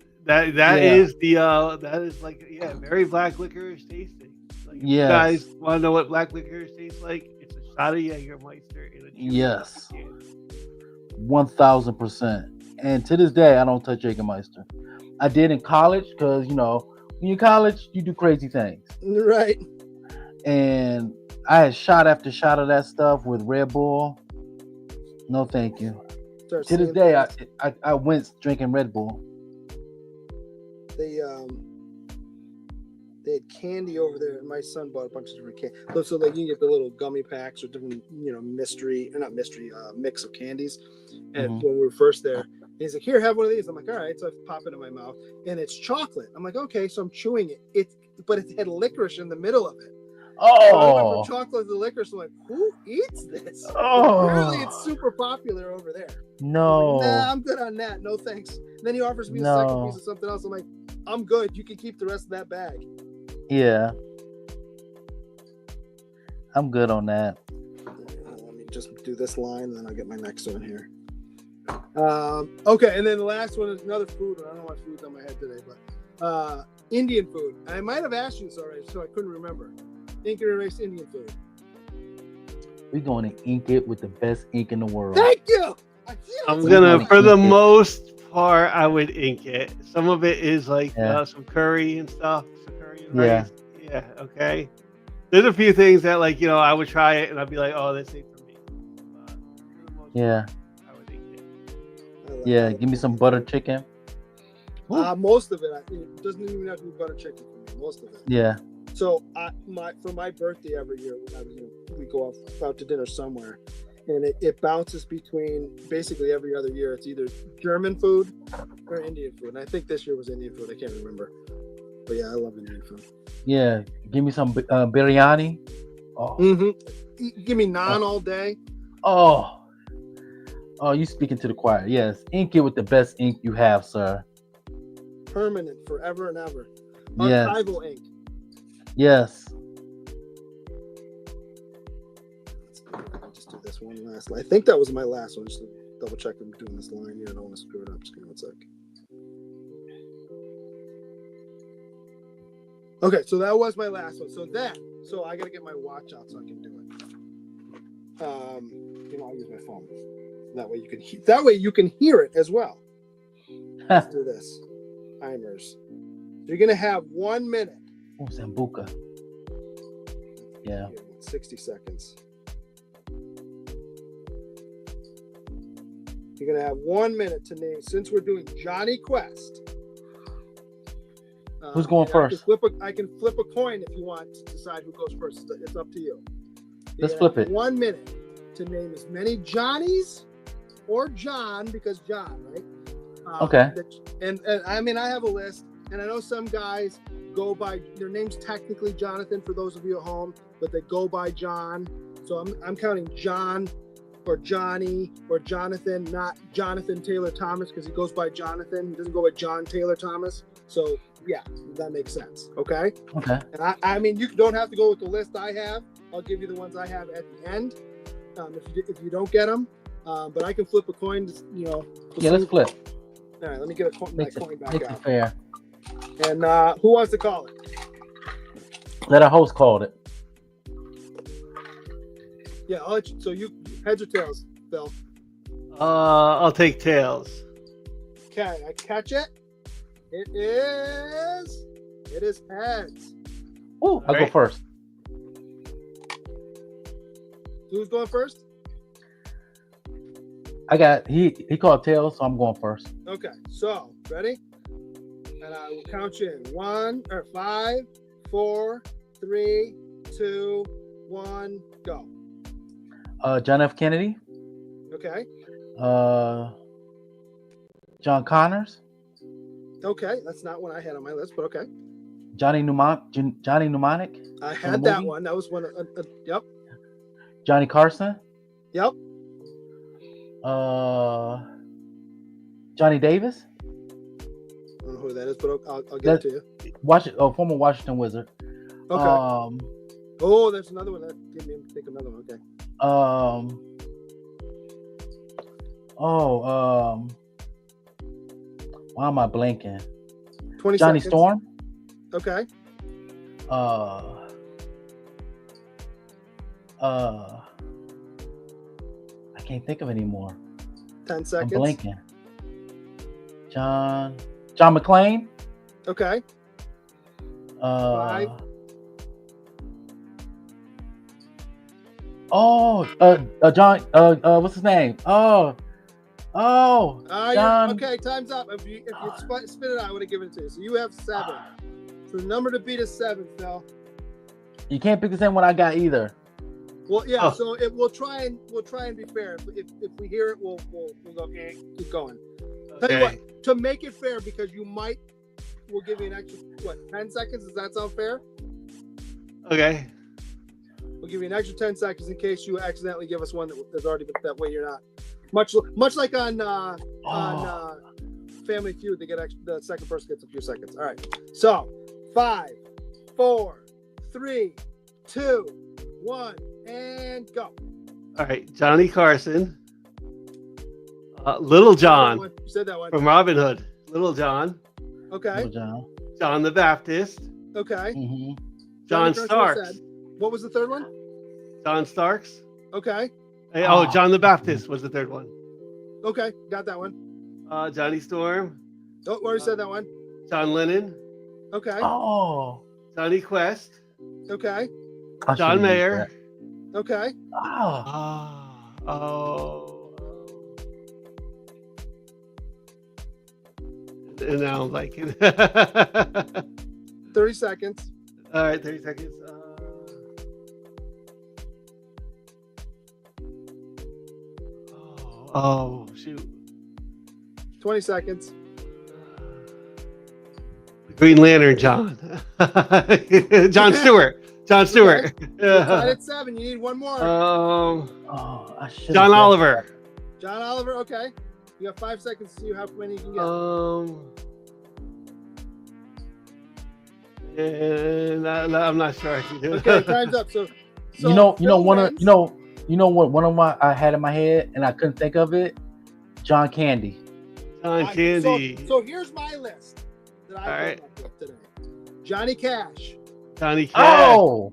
like very black licorice tasting. Like, if you guys want to know what black licorice tastes like? It's a shot of Jägermeister in a Yes, 1000%. And to this day, I don't touch Jägermeister. I did in college because when you're in college, you do crazy things, right? And I had shot after shot of that stuff with Red Bull. No, thank you. To this day, I went drinking Red Bull. They had candy over there, and my son bought a bunch of different candy. So like you can get the little gummy packs or different, mix of candies. And when we were first there, he's like, "Here, have one of these." I'm like, "All right." So I pop it in my mouth, and it's chocolate. I'm like, "Okay." So I'm chewing it. But it had licorice in the middle of it. So I went from chocolate to licorice. So I'm like, who eats this? Apparently, it's super popular over there. No. Like, nah, I'm good on that. No thanks. And then he offers me a second piece of something else. I'm like, I'm good. You can keep the rest of that bag. Yeah. I'm good on that. Let me just do this line, and then I'll get my next one here. Okay, and then the last one is another food. I don't know what food's on my head today, but Indian food. I might have asked you this already, so I couldn't remember. Ink and erase Indian food. We're going to ink it with the best ink in the world. Thank you. I'm gonna, for the most part, I would ink it. Some of it is like some curry and stuff. Some curry and rice. Yeah. Okay. There's a few things that I would try it and I'd be like, oh, this ain't for me. Yeah. I would ink it. Yeah. Give me some butter chicken. Most of it doesn't even have to be butter chicken for me. Most of it. Yeah. So for my birthday every year, we go out to dinner somewhere, and it bounces between basically every other year. It's either German food or Indian food, and I think this year was Indian food. I can't remember, but yeah, I love Indian food. Yeah, give me some biryani. Oh. Give me naan all day. Oh, you speaking to the choir? Yes, ink it with the best ink you have, sir. Permanent, forever and ever. Yes. Archival ink. Yes. Just do this one last line. I think that was my last one. Just to double check I'm doing this line here. I don't want to screw it up. Just give me 1 sec. Okay, so that was my last one. So I got to get my watch out so I can do it. I'll use my phone. That way you can hear it as well. Let's do this. Timers. You're gonna have 1 minute. Oh, Sambuca. Yeah. 60 seconds. You're gonna have 1 minute to name. Since we're doing Johnny Quest. Who's going first? I can flip a coin if you want to decide who goes first. It's up to you. Let's flip it. 1 minute to name as many Johnnies or John, because John, right? Okay. And I mean, I have a list, and I know some guys go by their name's technically Jonathan for those of you at home, but they go by John. So I'm counting John or Johnny or Jonathan, not Jonathan Taylor Thomas, because he goes by Jonathan. He doesn't go by John Taylor Thomas. So yeah, that makes sense. Okay. Okay. And I mean, you don't have to go with the list I have. I'll give you the ones I have at the end. If you don't get them, but I can flip a coin. Yeah, let's flip. All right, let me get my coin back Makes out. it fair. And who wants to call it? Let our host call it. Yeah, I'll let you. So you heads or tails, Phil? I'll take tails. Okay, I catch it. It is heads. Oh, I'll go first. Who's going first? He called tails, so I'm going first. Okay, so ready? And I will count you in 5, 4, 3, 2, 1, go. John F. Kennedy. Okay. John Connors. Okay, that's not one I had on my list, but okay. Johnny Mnemonic. I had that one. That was one. Yep. Johnny Carson. Yep. Johnny Davis. I don't know who that is, but I'll get it to you. Former Washington Wizard. Okay. Oh, there's another one. That give me think another one. Okay. Why am I blanking? 20 Johnny seconds. Storm. Okay. I can't think of any more. 10 seconds. I'm blanking. John McClane. Okay. 5. John. What's his name? John. Okay, time's up. If you spit it out, I would have given it to you. So you have 7, So the number to beat is 7, Phil. You can't pick the same one I got either. Well, yeah. Oh. So we'll try and be fair. If we hear it, we'll go. Keep going. Tell you Okay. what, to make it fair, because we'll give you an extra 10 seconds. Does that sound fair? Okay. We'll give you an extra 10 seconds in case you accidentally give us one that's already been, that way you're not much like on Family Feud. They get the second person gets a few seconds. All right. So 5, 4, 3, 2, 1, and go. All right. Johnny Carson. Little John You said that one. from Robin Hood. Little John. Okay. John. John the Baptist. Okay. Mm-hmm. John Johnny Carson Starks. said. What was the third one? John Starks. Okay. Hey, Oh. John the Baptist was the third one. Okay. Got that one. Johnny Storm. Oh, already said that one. John Lennon. Okay. Oh. Johnny Quest. Okay. I John should've used Mayer. that. Okay. Oh. And now I'm blanking. 30 seconds. All right, 30 seconds. Oh, shoot. 20 seconds. Green Lantern John. John Stewart. John Stewart. We're tied at 7. You need one more. Oh, I should. John Oliver. John Oliver. Okay. You have 5 seconds to see how many you can get. And I'm not sure I can do it. Okay, time's up. So You know Phil one wins. of what one of my I had in my head and I couldn't think of it. John Candy. John Candy. So here's my list that I All right. came up with today. Johnny Cash, Johnny Cash. Oh.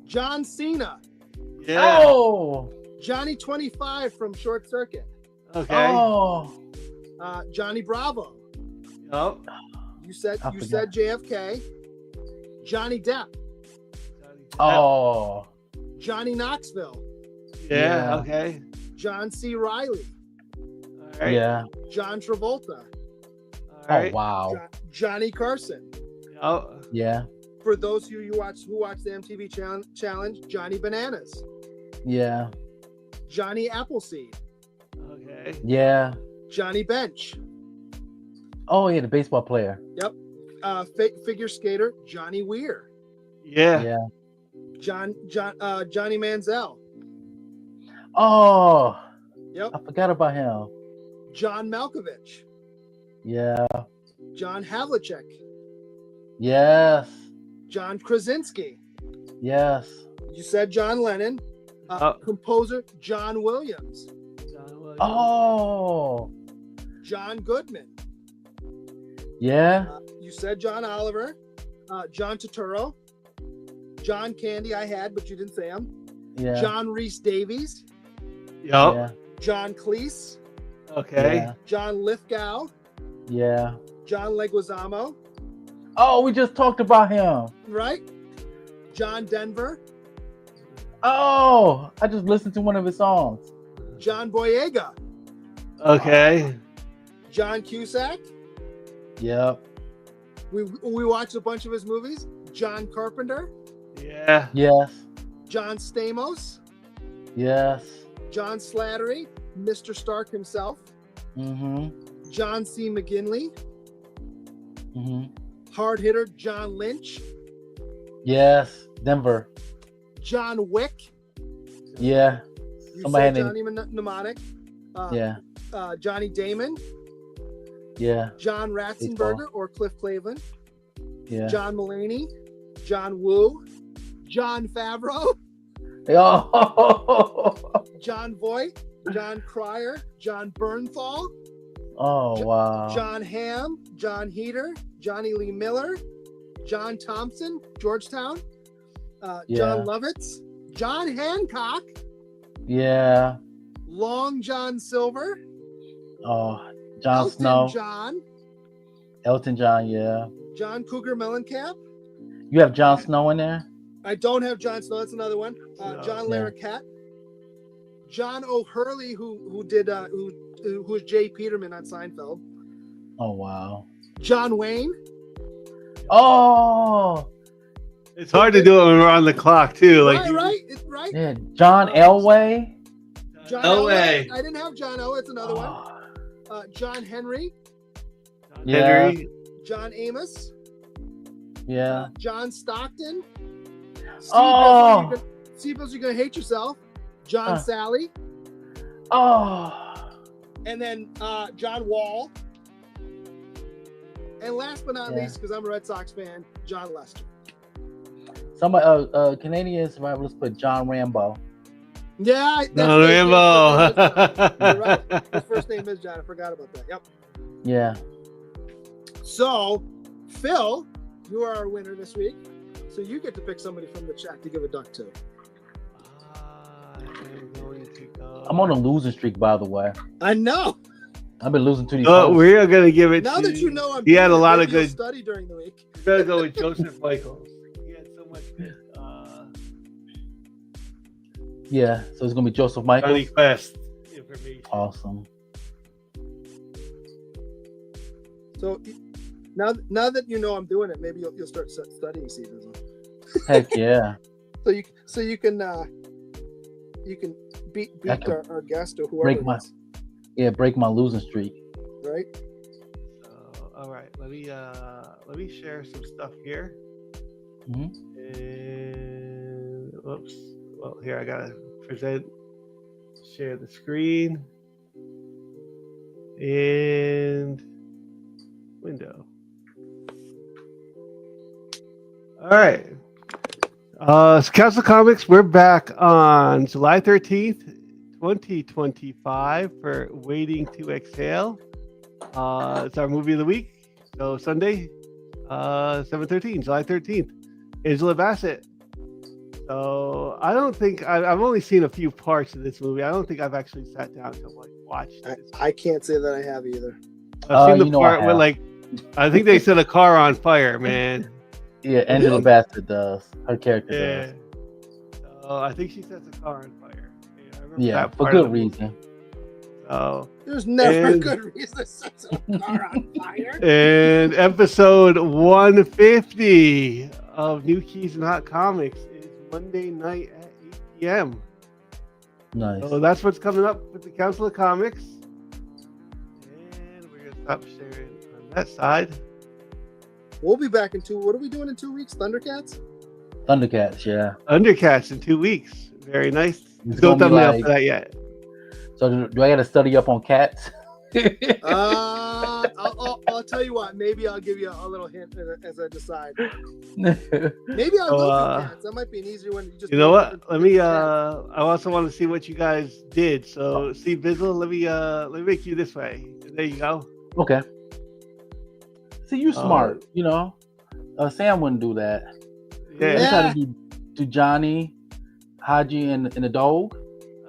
John Cena, Yeah. Oh. Johnny 25 from Short Circuit, Okay. Oh. Johnny Bravo. Yup. You said I forgot. JFK, Johnny Depp, Oh. Johnny Knoxville, Yeah. Yeah. Okay. John C. Riley, All right. Yeah. John Travolta, All right. Oh wow. Johnny Carson. Oh, Yeah. For those of you who watch the MTV challenge, Johnny Bananas, Yeah. Johnny Appleseed, okay. Yeah. Johnny Bench, Oh yeah, the baseball player. figure skater Johnny Weir, Yeah. Yeah. Johnny Manziel, Oh. Yep. I forgot about him. John Malkovich, Yeah. John Havlicek, Yes. John Krasinski. Yes. You said John Lennon, composer John Williams, John Williams. Oh. John Goodman. Yeah. You said John Oliver, John Turturro, John Candy. I had, but you didn't say him. Yeah. John Rhys Davies, Yup. Yeah. John Cleese, Okay. Yeah. John Lithgow, Yeah. John Leguizamo, Oh, we just talked about him. right? John Denver, Oh, I just listened to one of his songs. John Boyega, Okay. John Cusack. Yep. We watched a bunch of his movies. John Carpenter, Yeah. Yes. John Stamos, Yes. John Slattery, Mr. Stark himself, Mm-hmm. John C. McGinley, Mm-hmm. hard hitter John Lynch, Yes. Denver. John Wick. Yeah. You Somebody said named- Johnny Mnemonic. Yeah. Johnny Damon, Yeah. John Ratzenberger or Cliff Cleveland, Yeah. John Mulaney, John Woo, John Favreau, Oh. John Voight, John Cryer, John Bernthal, Oh wow. John Hamm, John Heater, Johnny Lee Miller, John Thompson, Georgetown, Yeah. John Lovitz, John Hancock, Yeah. Long John Silver, Oh, Jon Elton Snow. John, Elton John. Yeah. John Cougar Mellencamp. You have Jon Snow in there. I don't have Jon Snow. That's another one. John Yeah. Larroquette, John O'Hurley, who was Jay Peterman on Seinfeld. Oh wow. John Wayne, Oh, It's hard to do it when we're on the clock too. Like right, it's right. yeah, John Elway. John Elway. Elway. I didn't have John Elway. It's another one. Oh, John Henry, John Yeah. Henry. John Amos, yeah. John Stockton. Oh. C-Bizzle, you're gonna hate yourself. John Sally, Oh. and then John Wall, and last but not Yeah. least, because I'm a Red Sox fan, John Lester. Somebody, Canadian survivors put John Rambo. Yeah, John Rambo. You're right. His first name is John. I forgot about that. Yep. Yeah. So, Phil, you are our winner this week. So you get to pick somebody from the chat to give a duck to. I am going to go. I'm on a losing streak, by the way. I know. I've been losing to these. Oh, hosts. we are gonna give it. Now to, that you know I'm he had a doing it, lot maybe of you'll good. study during the week. We're gonna go with Joseph Michaels. He had so much good. Yeah, so it's gonna be Joseph Michaels. Johnny Quest information. Awesome. So now that you know I'm doing it, maybe you'll start studying C-Bizzle. Heck yeah. So you can beat I can our guest or whoever. break my losing streak. Right? So, all right, let me share some stuff here. Mhm. And whoops. Well, here I gotta share the screen and window. All right. Council Comics, we're back on July 13th, 2025 for Waiting to Exhale. It's our movie of the week. So Sunday, 7/13, July 13th. Angela Bassett. So I don't think I've only seen a few parts of this movie. I don't think I've actually sat down to watch this. I can't say that I have either. I've seen the you know I part where have. I think they set a car on fire, man. Yeah, Angela Bassett does. Her character Yeah. does. So I think she sets a car on fire. Yeah, I remember Yeah, that for part of good the movie. reason. So There's never a And- good reason to set a car on fire. and episode 150 of New Keys and Hot Comics is Monday night at 8 p.m. Nice. So that's what's coming up with the Council of Comics. And we're going to stop sharing on that side. We'll be back in what are we doing in 2 weeks? Thundercats? Thundercats, yeah. Undercats in 2 weeks. Very nice. It's No gonna be thumbnail like- for that yet. So do I got to study up on cats? I'll tell you what. Maybe I'll give you a little hint as I decide. Maybe I'll go through cats. That might be an easier one. You know what? Let me. I also want to see what you guys did. So, C-Bizzle, let me make you this way. There you go. Okay. See, you smart. You know, Sam wouldn't do that. Yeah. We tried to do Johnny, Haji, and the dog,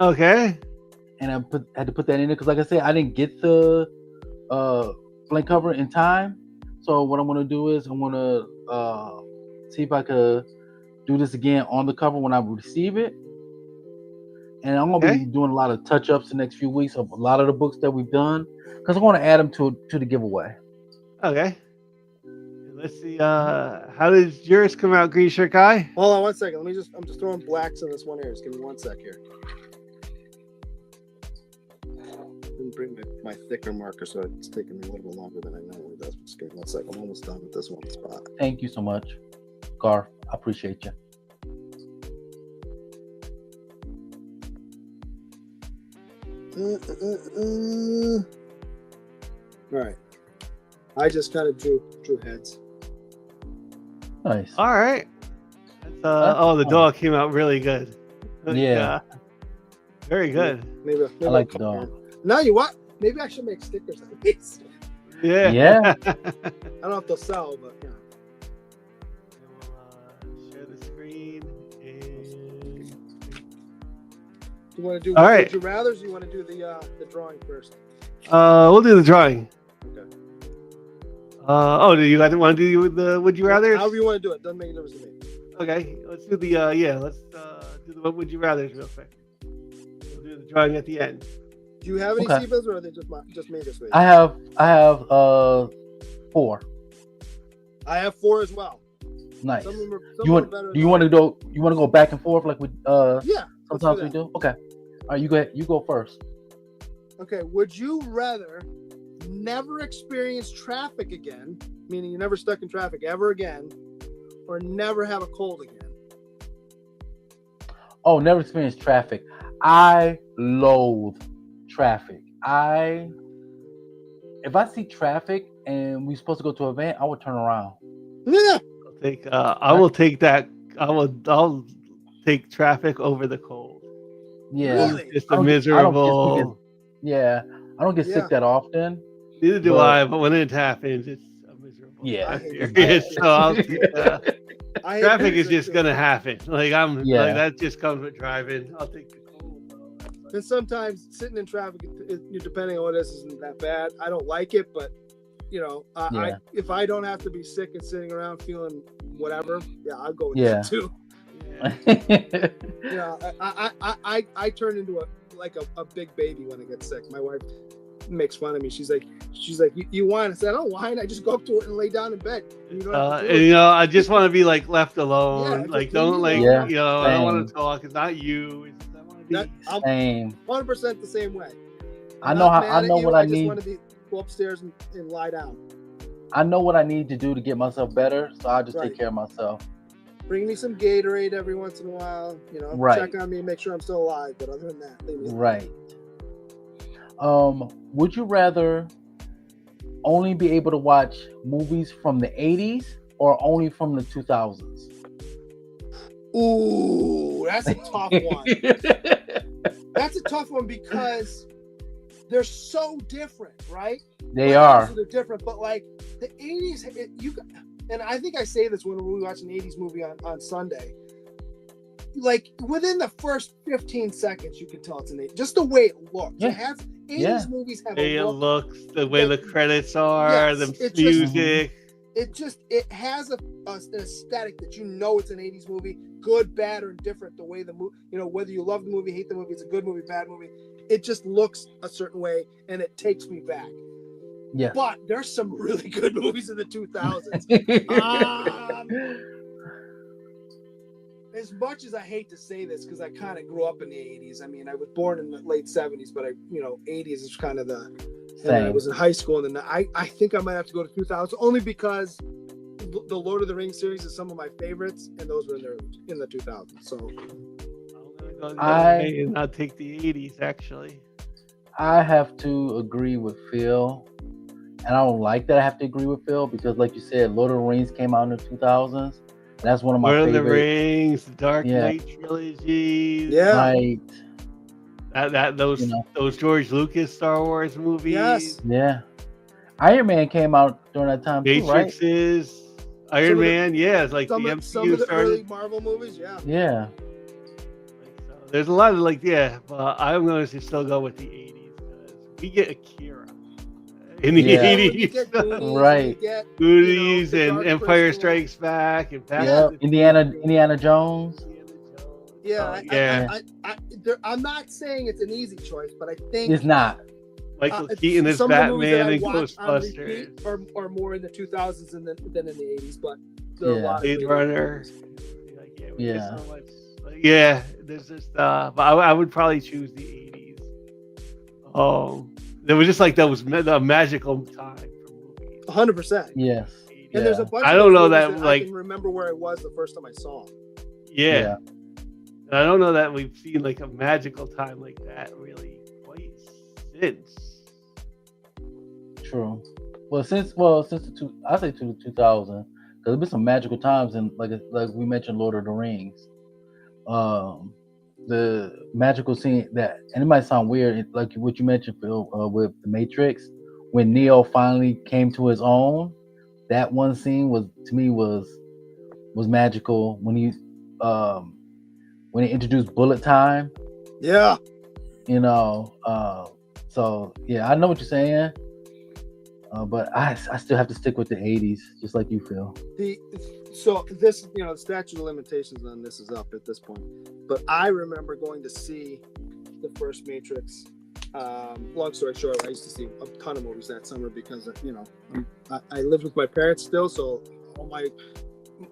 Okay. and I had to put that in there because, like I said, I didn't get the blank cover in time. So what I'm gonna do is I'm gonna see if I could do this again on the cover when I receive it. And I'm gonna be doing a lot of touch-ups the next few weeks of a lot of the books that we've done because I want to add them to the giveaway. Okay. Let's see. How does yours come out, Green Shirt Guy? Hold on 1 second. I'm just throwing blacks in this one here. Just give me 1 sec here. Didn't bring my thicker marker, so it's taking me a little bit longer than I normally does. Just give me 1 sec. I'm almost done with this one spot. Thank you so much, Garth. I appreciate you. All right. I just kind of drew heads. Nice. All right. That's, the dog came out really good. Yeah. Very good. Maybe I like the dog. Now you what? Maybe I should make stickers of these. Yeah. Yeah. I don't know if they'll sell, but yeah. We'll, share the screen. And... Do you want to do? All right. Would you rather? Or do you want to do the drawing first? We'll do the drawing. Okay. Do you guys want to do the Would You Rather? However you want to do it. Doesn't make a difference to me. Okay, let's do the let's do the What Would You Rather's real quick. We'll do the drawing at the end. Do you have any Okay. C-Bizzle, or are they just me this week? I have 4. I have 4 as well. Nice. Some of them are, some You are want? better Do than you want to others. go? You want to go back and forth like we Yeah. let's sometimes do we that. do? Okay. All right, you go ahead. You go first. Okay. Would you rather never experience traffic again, meaning you're never stuck in traffic ever again, or never have a cold again? Oh, never experienced traffic. I loathe traffic. If I see traffic and we're supposed to go to an event, I would turn around. Yeah. I'll take traffic over the cold. Yeah. Really? Just I a don't get sick miserable. Yeah. I don't get Yeah. sick that often. Neither do but- I, but when it happens, it's a miserable Yeah. time I hate it. period. I hate So I'll take I hate traffic is traffic just too. gonna happen. Like Yeah. like that just comes with driving. I'll take the cold. though. And sometimes sitting in traffic, depending on what it is, isn't that bad. I don't like it, but you know, Yeah. if I don't have to be sick and sitting around feeling whatever, yeah, I'll go with Yeah. that too. Yeah. You know, I turn into a big baby when I get sick. My wife makes fun of me. She's like, you whine? I said, I don't whine. I just go up to it and lay down in bed. And you don't have to do And, it. you know, I just want to be like left alone. just Like leave don't me like alone. you know. I don't want Same. to talk. It's not you. It's just, I want to be. I'm Same. 100% the same way. I I'm know not how. mad I at know you. what I just need. want to go upstairs and lie down. I know what I need to do to get myself better. So I just Right. take care of myself. Bring me some Gatorade every once in a while. You know, Right. check on me and make sure I'm still alive. But other than that, leave me alone. Right. Would you rather only be able to watch movies from the 80s or only from the 2000s? Ooh, that's a tough one. That's a tough one because they're so different, right? They Like, are. obviously they're different, but like the 80s, and I think I say this when we watch an 80s movie on Sunday. Like within the first 15 seconds, you can tell it's an 80s. Just the way it looks. Yeah. It has 80s Yeah. movies have Hey, a it look. looks the way the credits are, Yes, the it's just- music. It has an aesthetic that you know it's an 80s movie, good, bad, or indifferent. The way the movie, you know, whether you love the movie, hate the movie, it's a good movie, bad movie. It just looks a certain way, and it takes me back. Yeah. But there's some really good movies in the 2000s. As much as I hate to say this, because I kind of grew up in the 80s. I mean, I was born in the late 70s, but 80s is kind of the. And I Same. was in high school, and then I think I might have to go to 2000, only because the Lord of the Rings series is some of my favorites, and those were in the 2000s. So I'm gonna go the I- other way and not take the 80s actually. I have to agree with Phil. And I don't like that I have to agree with Phil because, like you said, Lord of the Rings came out in the 2000s. That's one of my Lord of the favorite. Rings, the Dark Yeah. Knight trilogy. yeah, Right. Those You know. those George Lucas Star Wars movies. Yes. Yeah. Iron Man came out during that time too, right? Matrixes, Iron Some of the- Man. Yeah, it's like the some of MCU the started. early Marvel movies, yeah. Yeah. So there's a lot of but I'm going to still go with the 80s because we get Akira in the Yeah. Oh, you 80s. get Goonies, Right. you get, Goonies The and Dark Empire Crystal. Strikes Back and Back Yeah. to the Indiana Future. Jones. yeah. Yeah. I'm not saying it's an easy choice, but I think It's not. Michael Keaton as some of the movies that Batman I and watch on Ghostbusters. repeat are more in the 2000s than in the 80s, but there are a Yeah. lot of Blade great Runner. movies. We get Yeah. so much. There's just but I would probably choose the 80s. There was just like that was a magical time for movies. 100%. Yes. And there's a Yeah. bunch I of don't those know movies that, I like- can remember where I was the first time I saw them. Yeah. And I don't know that we've seen like a magical time like that really quite since. True. Since I say to 2000, because there's been some magical times, and like we mentioned, Lord of the Rings. The magical scene and it might sound weird, like what you mentioned, Phil, with the Matrix, when Neo finally came to his own. That one scene was magical when he introduced bullet time. Yeah. So yeah, I know what you're saying. But I still have to stick with the 80s, just like you feel. So this, the statute of limitations on this is up at this point. But I remember going to see the first Matrix. Long story short, I used to see a ton of movies that summer because I lived with my parents still, so all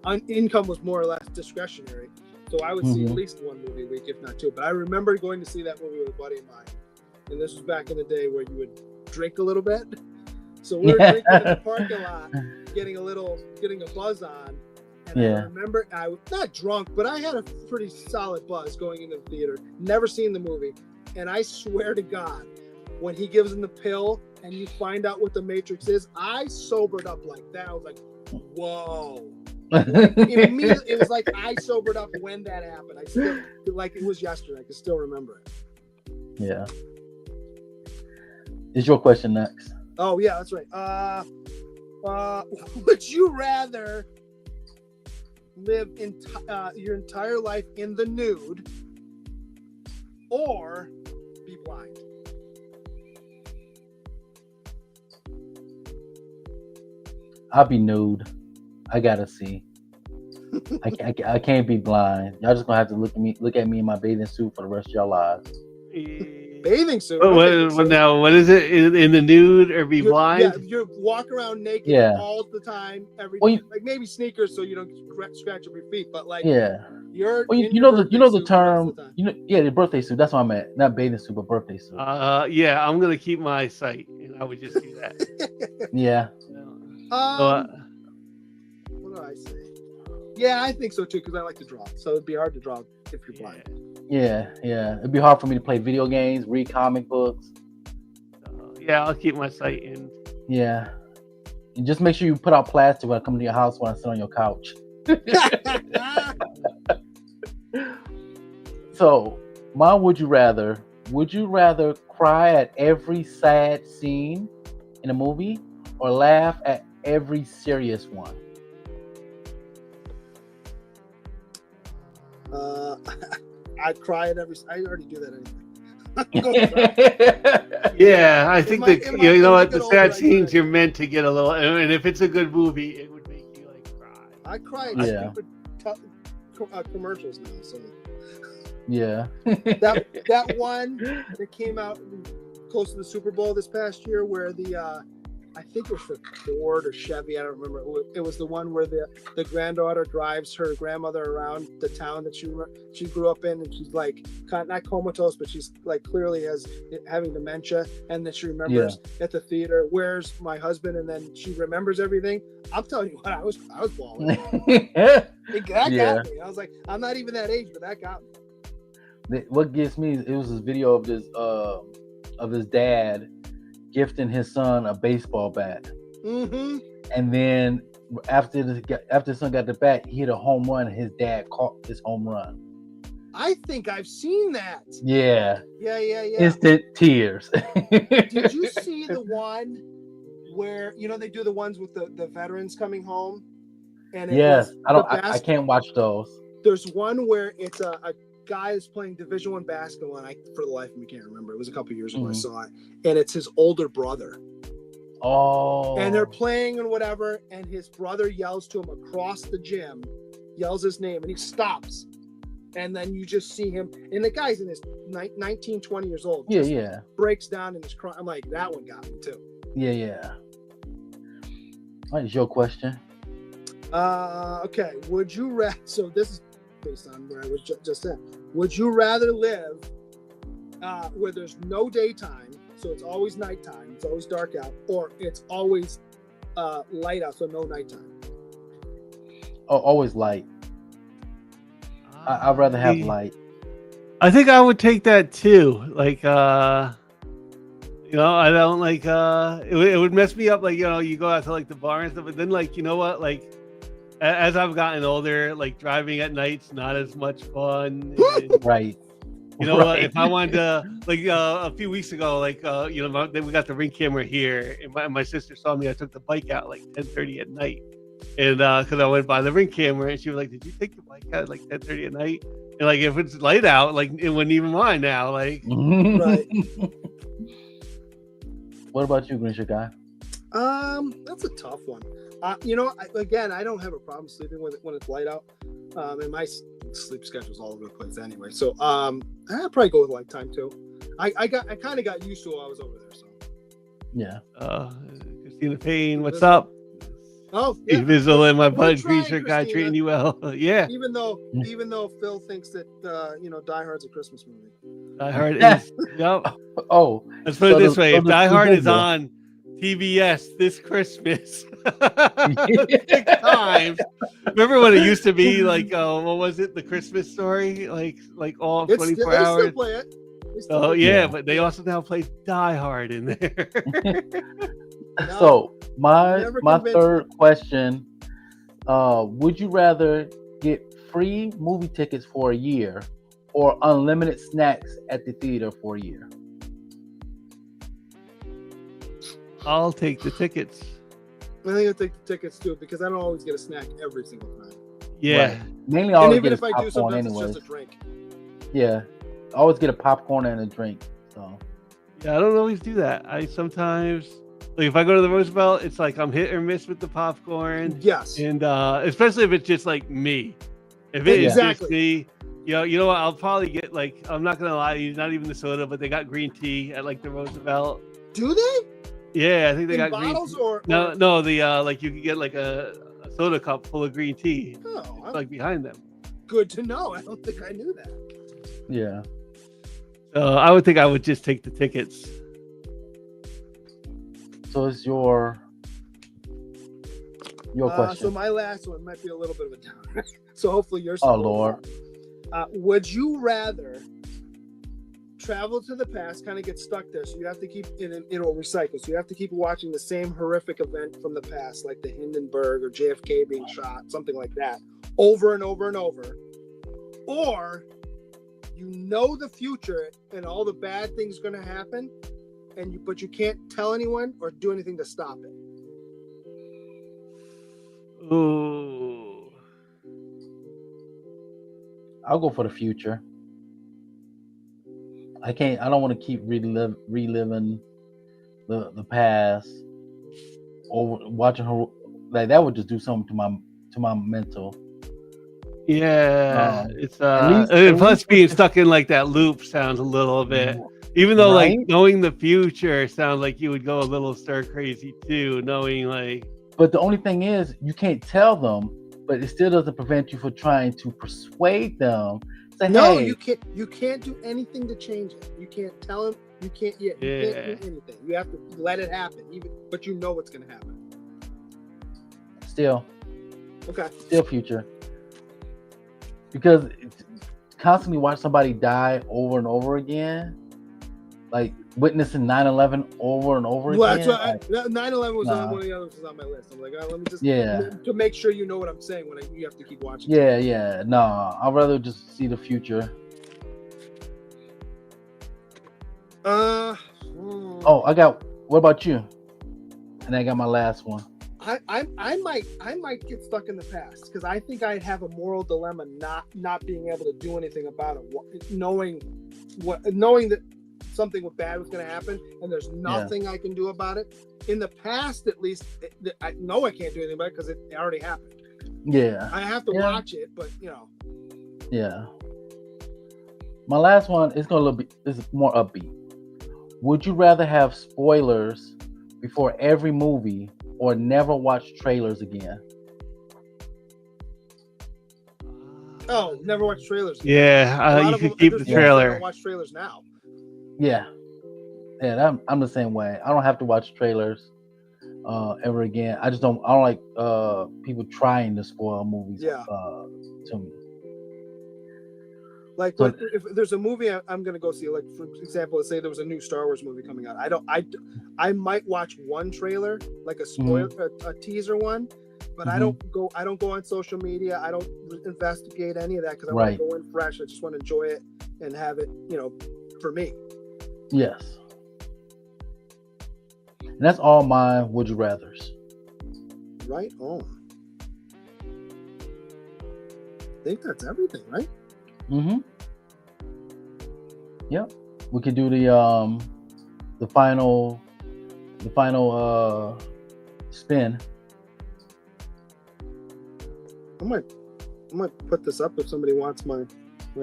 my income was more or less discretionary. So I would see at Mhm. least one movie a week, if not two. But I remember going to see that movie with a buddy of mine. And this was back in the day where you would drink a little bit. So we were drinking in the parking lot, getting a buzz on. And I Yeah. remember I was not drunk, but I had a pretty solid buzz going into the theater. Never seen the movie. And I swear to God, when he gives him the pill and you find out what the Matrix is, I sobered up like that. I was like, whoa. Immediately, it was like I sobered up when that happened. I still, like it was yesterday. I can still remember it. Yeah. Is your question next? Oh yeah, that's right. Would you rather live your entire life in the nude or be blind? I'll be nude. I gotta see. I can't be blind. Y'all just gonna have to look at me in my bathing suit for the rest of your lives. Bathing suit. Now, what is it? In the nude or be blind? Yeah, you walk around naked Yeah. all the time, every Well, like maybe sneakers so you don't scratch up your feet, but like Yeah. you're Well, in you your know the birthday suit the rest term. of the time. The birthday suit. That's what I'm at. Not bathing suit, but birthday suit. Yeah, I'm gonna keep my sight, and I would just do that. Yeah. What do I say? Yeah, I think so too because I like to draw, so it'd be hard to draw if you're blind. Yeah. It'd be hard for me to play video games, read comic books. Yeah, I'll keep my sight in. Yeah. And just make sure you put out plastic when I come to your house when I sit on your couch. So, mom, would you rather cry at every sad scene in a movie or laugh at every serious one? I'd cry at every. I already do that anyway. Yeah, I think you know what, the older, sad I scenes get it. you're meant to get a little, and if it's a good movie, it would make you like cry. I cry at Yeah. stupid commercials now. So Yeah. that one that came out close to the Super Bowl this past year, where the I think it was for Ford or Chevy, I don't remember. It was the one where the granddaughter drives her grandmother around the town that she grew up in, and she's like not comatose, but she's like clearly having dementia, and then she remembers at the theater, "Where's my husband?" And then she remembers everything. I'm telling you what, I was bawling. That got me. I was like, I'm not even that age, but that got me. What gets me, it was this video of his dad gifting his son a baseball bat, and then after his son got the bat, he hit a home run. And his dad caught his home run. I think I've seen that. Yeah. Yeah. Instant tears. Did you see the one where they do the ones with the veterans coming home? And Yes, I can't watch those. There's one where it's a guy is playing Division I basketball, and I, for the life of me, can't remember. It was a couple years ago I saw it, and it's his older brother. Oh. And they're playing and whatever, and his brother yells to him across the gym, yells his name, and he stops. And then you just see him, and the guy's in his 19, 20 years old. Yeah. Breaks down and is crying. I'm like, that one got me too. Yeah. What is your question? Okay. Would you rather? So this is based on where I was just at. Would you rather live where there's no daytime, so it's always nighttime, it's always dark out, or it's always light out, so no nighttime? Oh, always light. I'd rather have light. I think I would take that too. Like, I don't like. It would mess me up. Like, you go out to like the bar and stuff, but then like, you know what? Like, as I've gotten older, like driving at night's not as much fun. Right. You know what? If I wanted to, like, a few weeks ago, like, then we got the Ring camera here, and my sister saw me. I took the bike out like 10:30 at night, and because I went by the Ring camera, and she was like, "Did you take your bike out at like 10:30 at night?" And like, if it's light out, like, it wouldn't even mind now. Like, Right. What about you, Grinch guy? That's a tough one. I don't have a problem sleeping when it's light out. And my sleep schedule's all over the place anyway. So I'd probably go with nighttime too. I kind of got used to it while I was over there. So Yeah. Christina Payne, what's up? Oh, yeah. C-Bizzle and my We're bud trying, creature guy Christina. treating you well. Yeah, Even though Phil thinks that Die Hard's a Christmas movie. Die Hard is. Yep. Oh, Let's put it this way: so if Die does Hard is C-Bizzle. on TBS this Christmas, 6 times. Remember when it used to be like, what was it? The Christmas Story, like all 24 They hours. still play it. They still Oh play it. yeah, but they also now play Die Hard in there. No, So my never my convinced third question: would you rather get free movie tickets for a year or unlimited snacks at the theater for a year? I'll take the tickets. I think I'll take the tickets too because I don't always get a snack every single time. Yeah. Right. Mainly, And always even get if I do, popcorn sometimes anyways. it's just a drink. Yeah, I always get a popcorn and a drink. So Yeah, I don't always do that. I sometimes, like, if I go to the Roosevelt, it's like I'm hit or miss with the popcorn, Yes. and especially if it's just like me. If it is Exactly. just me, you know what? I'll probably get, like, I'm not gonna lie to you, not even the soda, but they got green tea at like the Roosevelt. Do they? Yeah, I think they In got green bottles tea. or No, the like you can get like a soda cup full of green tea, Oh, like behind them. good to know. I don't think I knew that. yeah. So I would think I would just take the tickets. So it's your question. So my last one might be a little bit of a downer. So hopefully yours. Oh Lord. Would you rather travel to the past, kind of get stuck there, so you have to keep it'll recycle, so you have to keep watching the same horrific event from the past, like the Hindenburg or JFK being shot, something like that, over and over and over, or you know the future and all the bad things going to happen, but you can't tell anyone or do anything to stop it. Ooh. I'll go for the future. I don't want to keep reliving the past or watching her. Like, that would just do something to my mental. Yeah, it's least- and at plus least being with the- stuck in like that loop sounds a little bit. Even though like Right? knowing the future sounds like you would go a little stir crazy too, knowing like. But the only thing is, you can't tell them, but it still doesn't prevent you from trying to persuade them. Say, No, hey, you can't do anything to change it. You can't tell them. You can't can't do anything. You have to let it happen, but you know what's going to happen. still Okay. future. Because constantly watch somebody die over and over again, like witnessing 9/11 over and over Well, again. that's what 9/11 was Nah. one of the others was on my list. I'm like, let me just Yeah. to make sure you know what I'm saying when you have to keep watching. Yeah. No, I'd rather just see the future. Oh, what about you? And I got my last one. I might get stuck in the past because I think I'd have a moral dilemma not being able to do anything about it, knowing that something bad was going to happen and there's nothing I can do about it. In the past, at least, I know I can't do anything about it because it already happened. Yeah. I have to watch it, but Yeah. My last one is is more upbeat. Would you rather have spoilers before every movie or never watch trailers again? Oh, never watch trailers. Yeah, you could keep the trailer. I watch trailers now. Yeah. I'm the same way. I don't have to watch trailers ever again. I don't like people trying to spoil movies to me. Like, if there's a movie I'm going to go see, like, for example, let's say there was a new Star Wars movie coming out. I might watch one trailer, like a spoiler, a teaser one, but I don't go on social media. I don't investigate any of that because I want to go in fresh. I just want to enjoy it and have it, for me. Yes. And that's all my would you rathers. Right on. I think that's everything, right? Mm-hmm. Yep. We could do the final spin. I might put this up if somebody wants my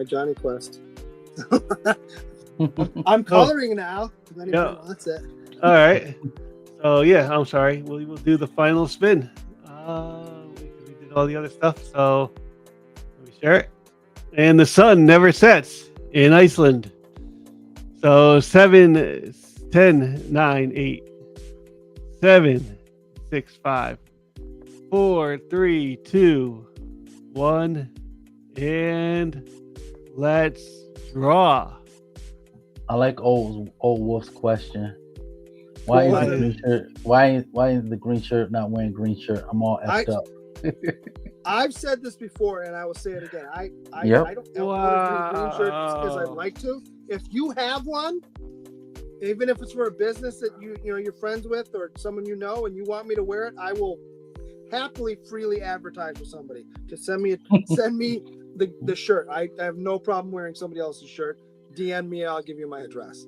Johnny quest. I'm coloring now. If anybody wants it. All right. So yeah, I'm sorry. We'll do the final spin. We did all the other stuff, so let me share it. And the sun never sets in Iceland. So 7, 10, 9, 8, 7, 6, 5, 4, 3, 2, 1, and let's draw. I like old Wolf's question. Why What is the is green shirt? Why is the green shirt not wearing green shirt? I'm all effed up. I've said this before, and I will say it again. I Yep. don't order green shirts because I'd like to. If you have one, even if it's for a business that you know you're friends with or someone you know, and you want me to wear it, I will happily freely advertise for somebody to send me the shirt. I have no problem wearing somebody else's shirt. DM me, I'll give you my address.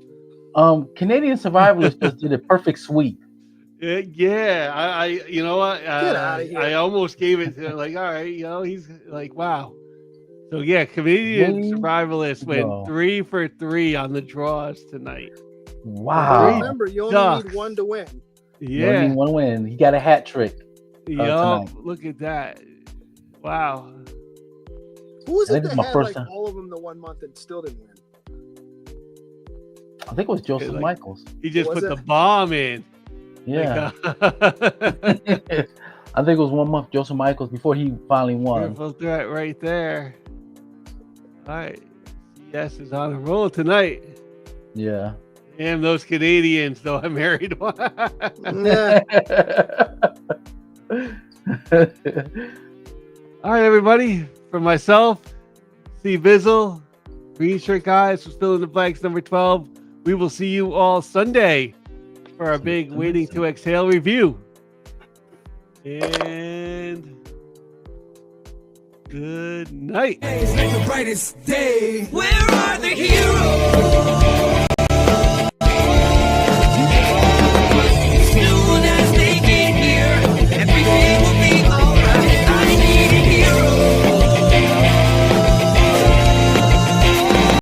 Canadian Survivalists just did a perfect sweep. Yeah, I you know what? Get outta here. I almost gave it to like, all right, he's like, wow. So yeah, Canadian There Survivalists you went go. 3 for 3 on the draws tonight. But Wow. remember, you only Ducks. need one to win. You only Yeah. need one win. He got a hat trick. Yup. tonight. Look at that. Wow. Who was I it think that it's my had first like time. all of them the 1 month and still didn't win? I think it was Joseph like- Michaels. He just Was put it? the bomb in. Yeah. Like, I think it was 1 month Joseph Michaels before he finally won. triple threat right there. All right. CS is on a roll tonight. Yeah. Damn those Canadians, though. I married one. Yeah. All right, everybody. For myself, C-Bizzle, Green Shirt Guys, for Still in the Blanks number 12. We will see you all Sunday for our big Waiting to Exhale review. And good night. It's like the brightest day. Where are the heroes?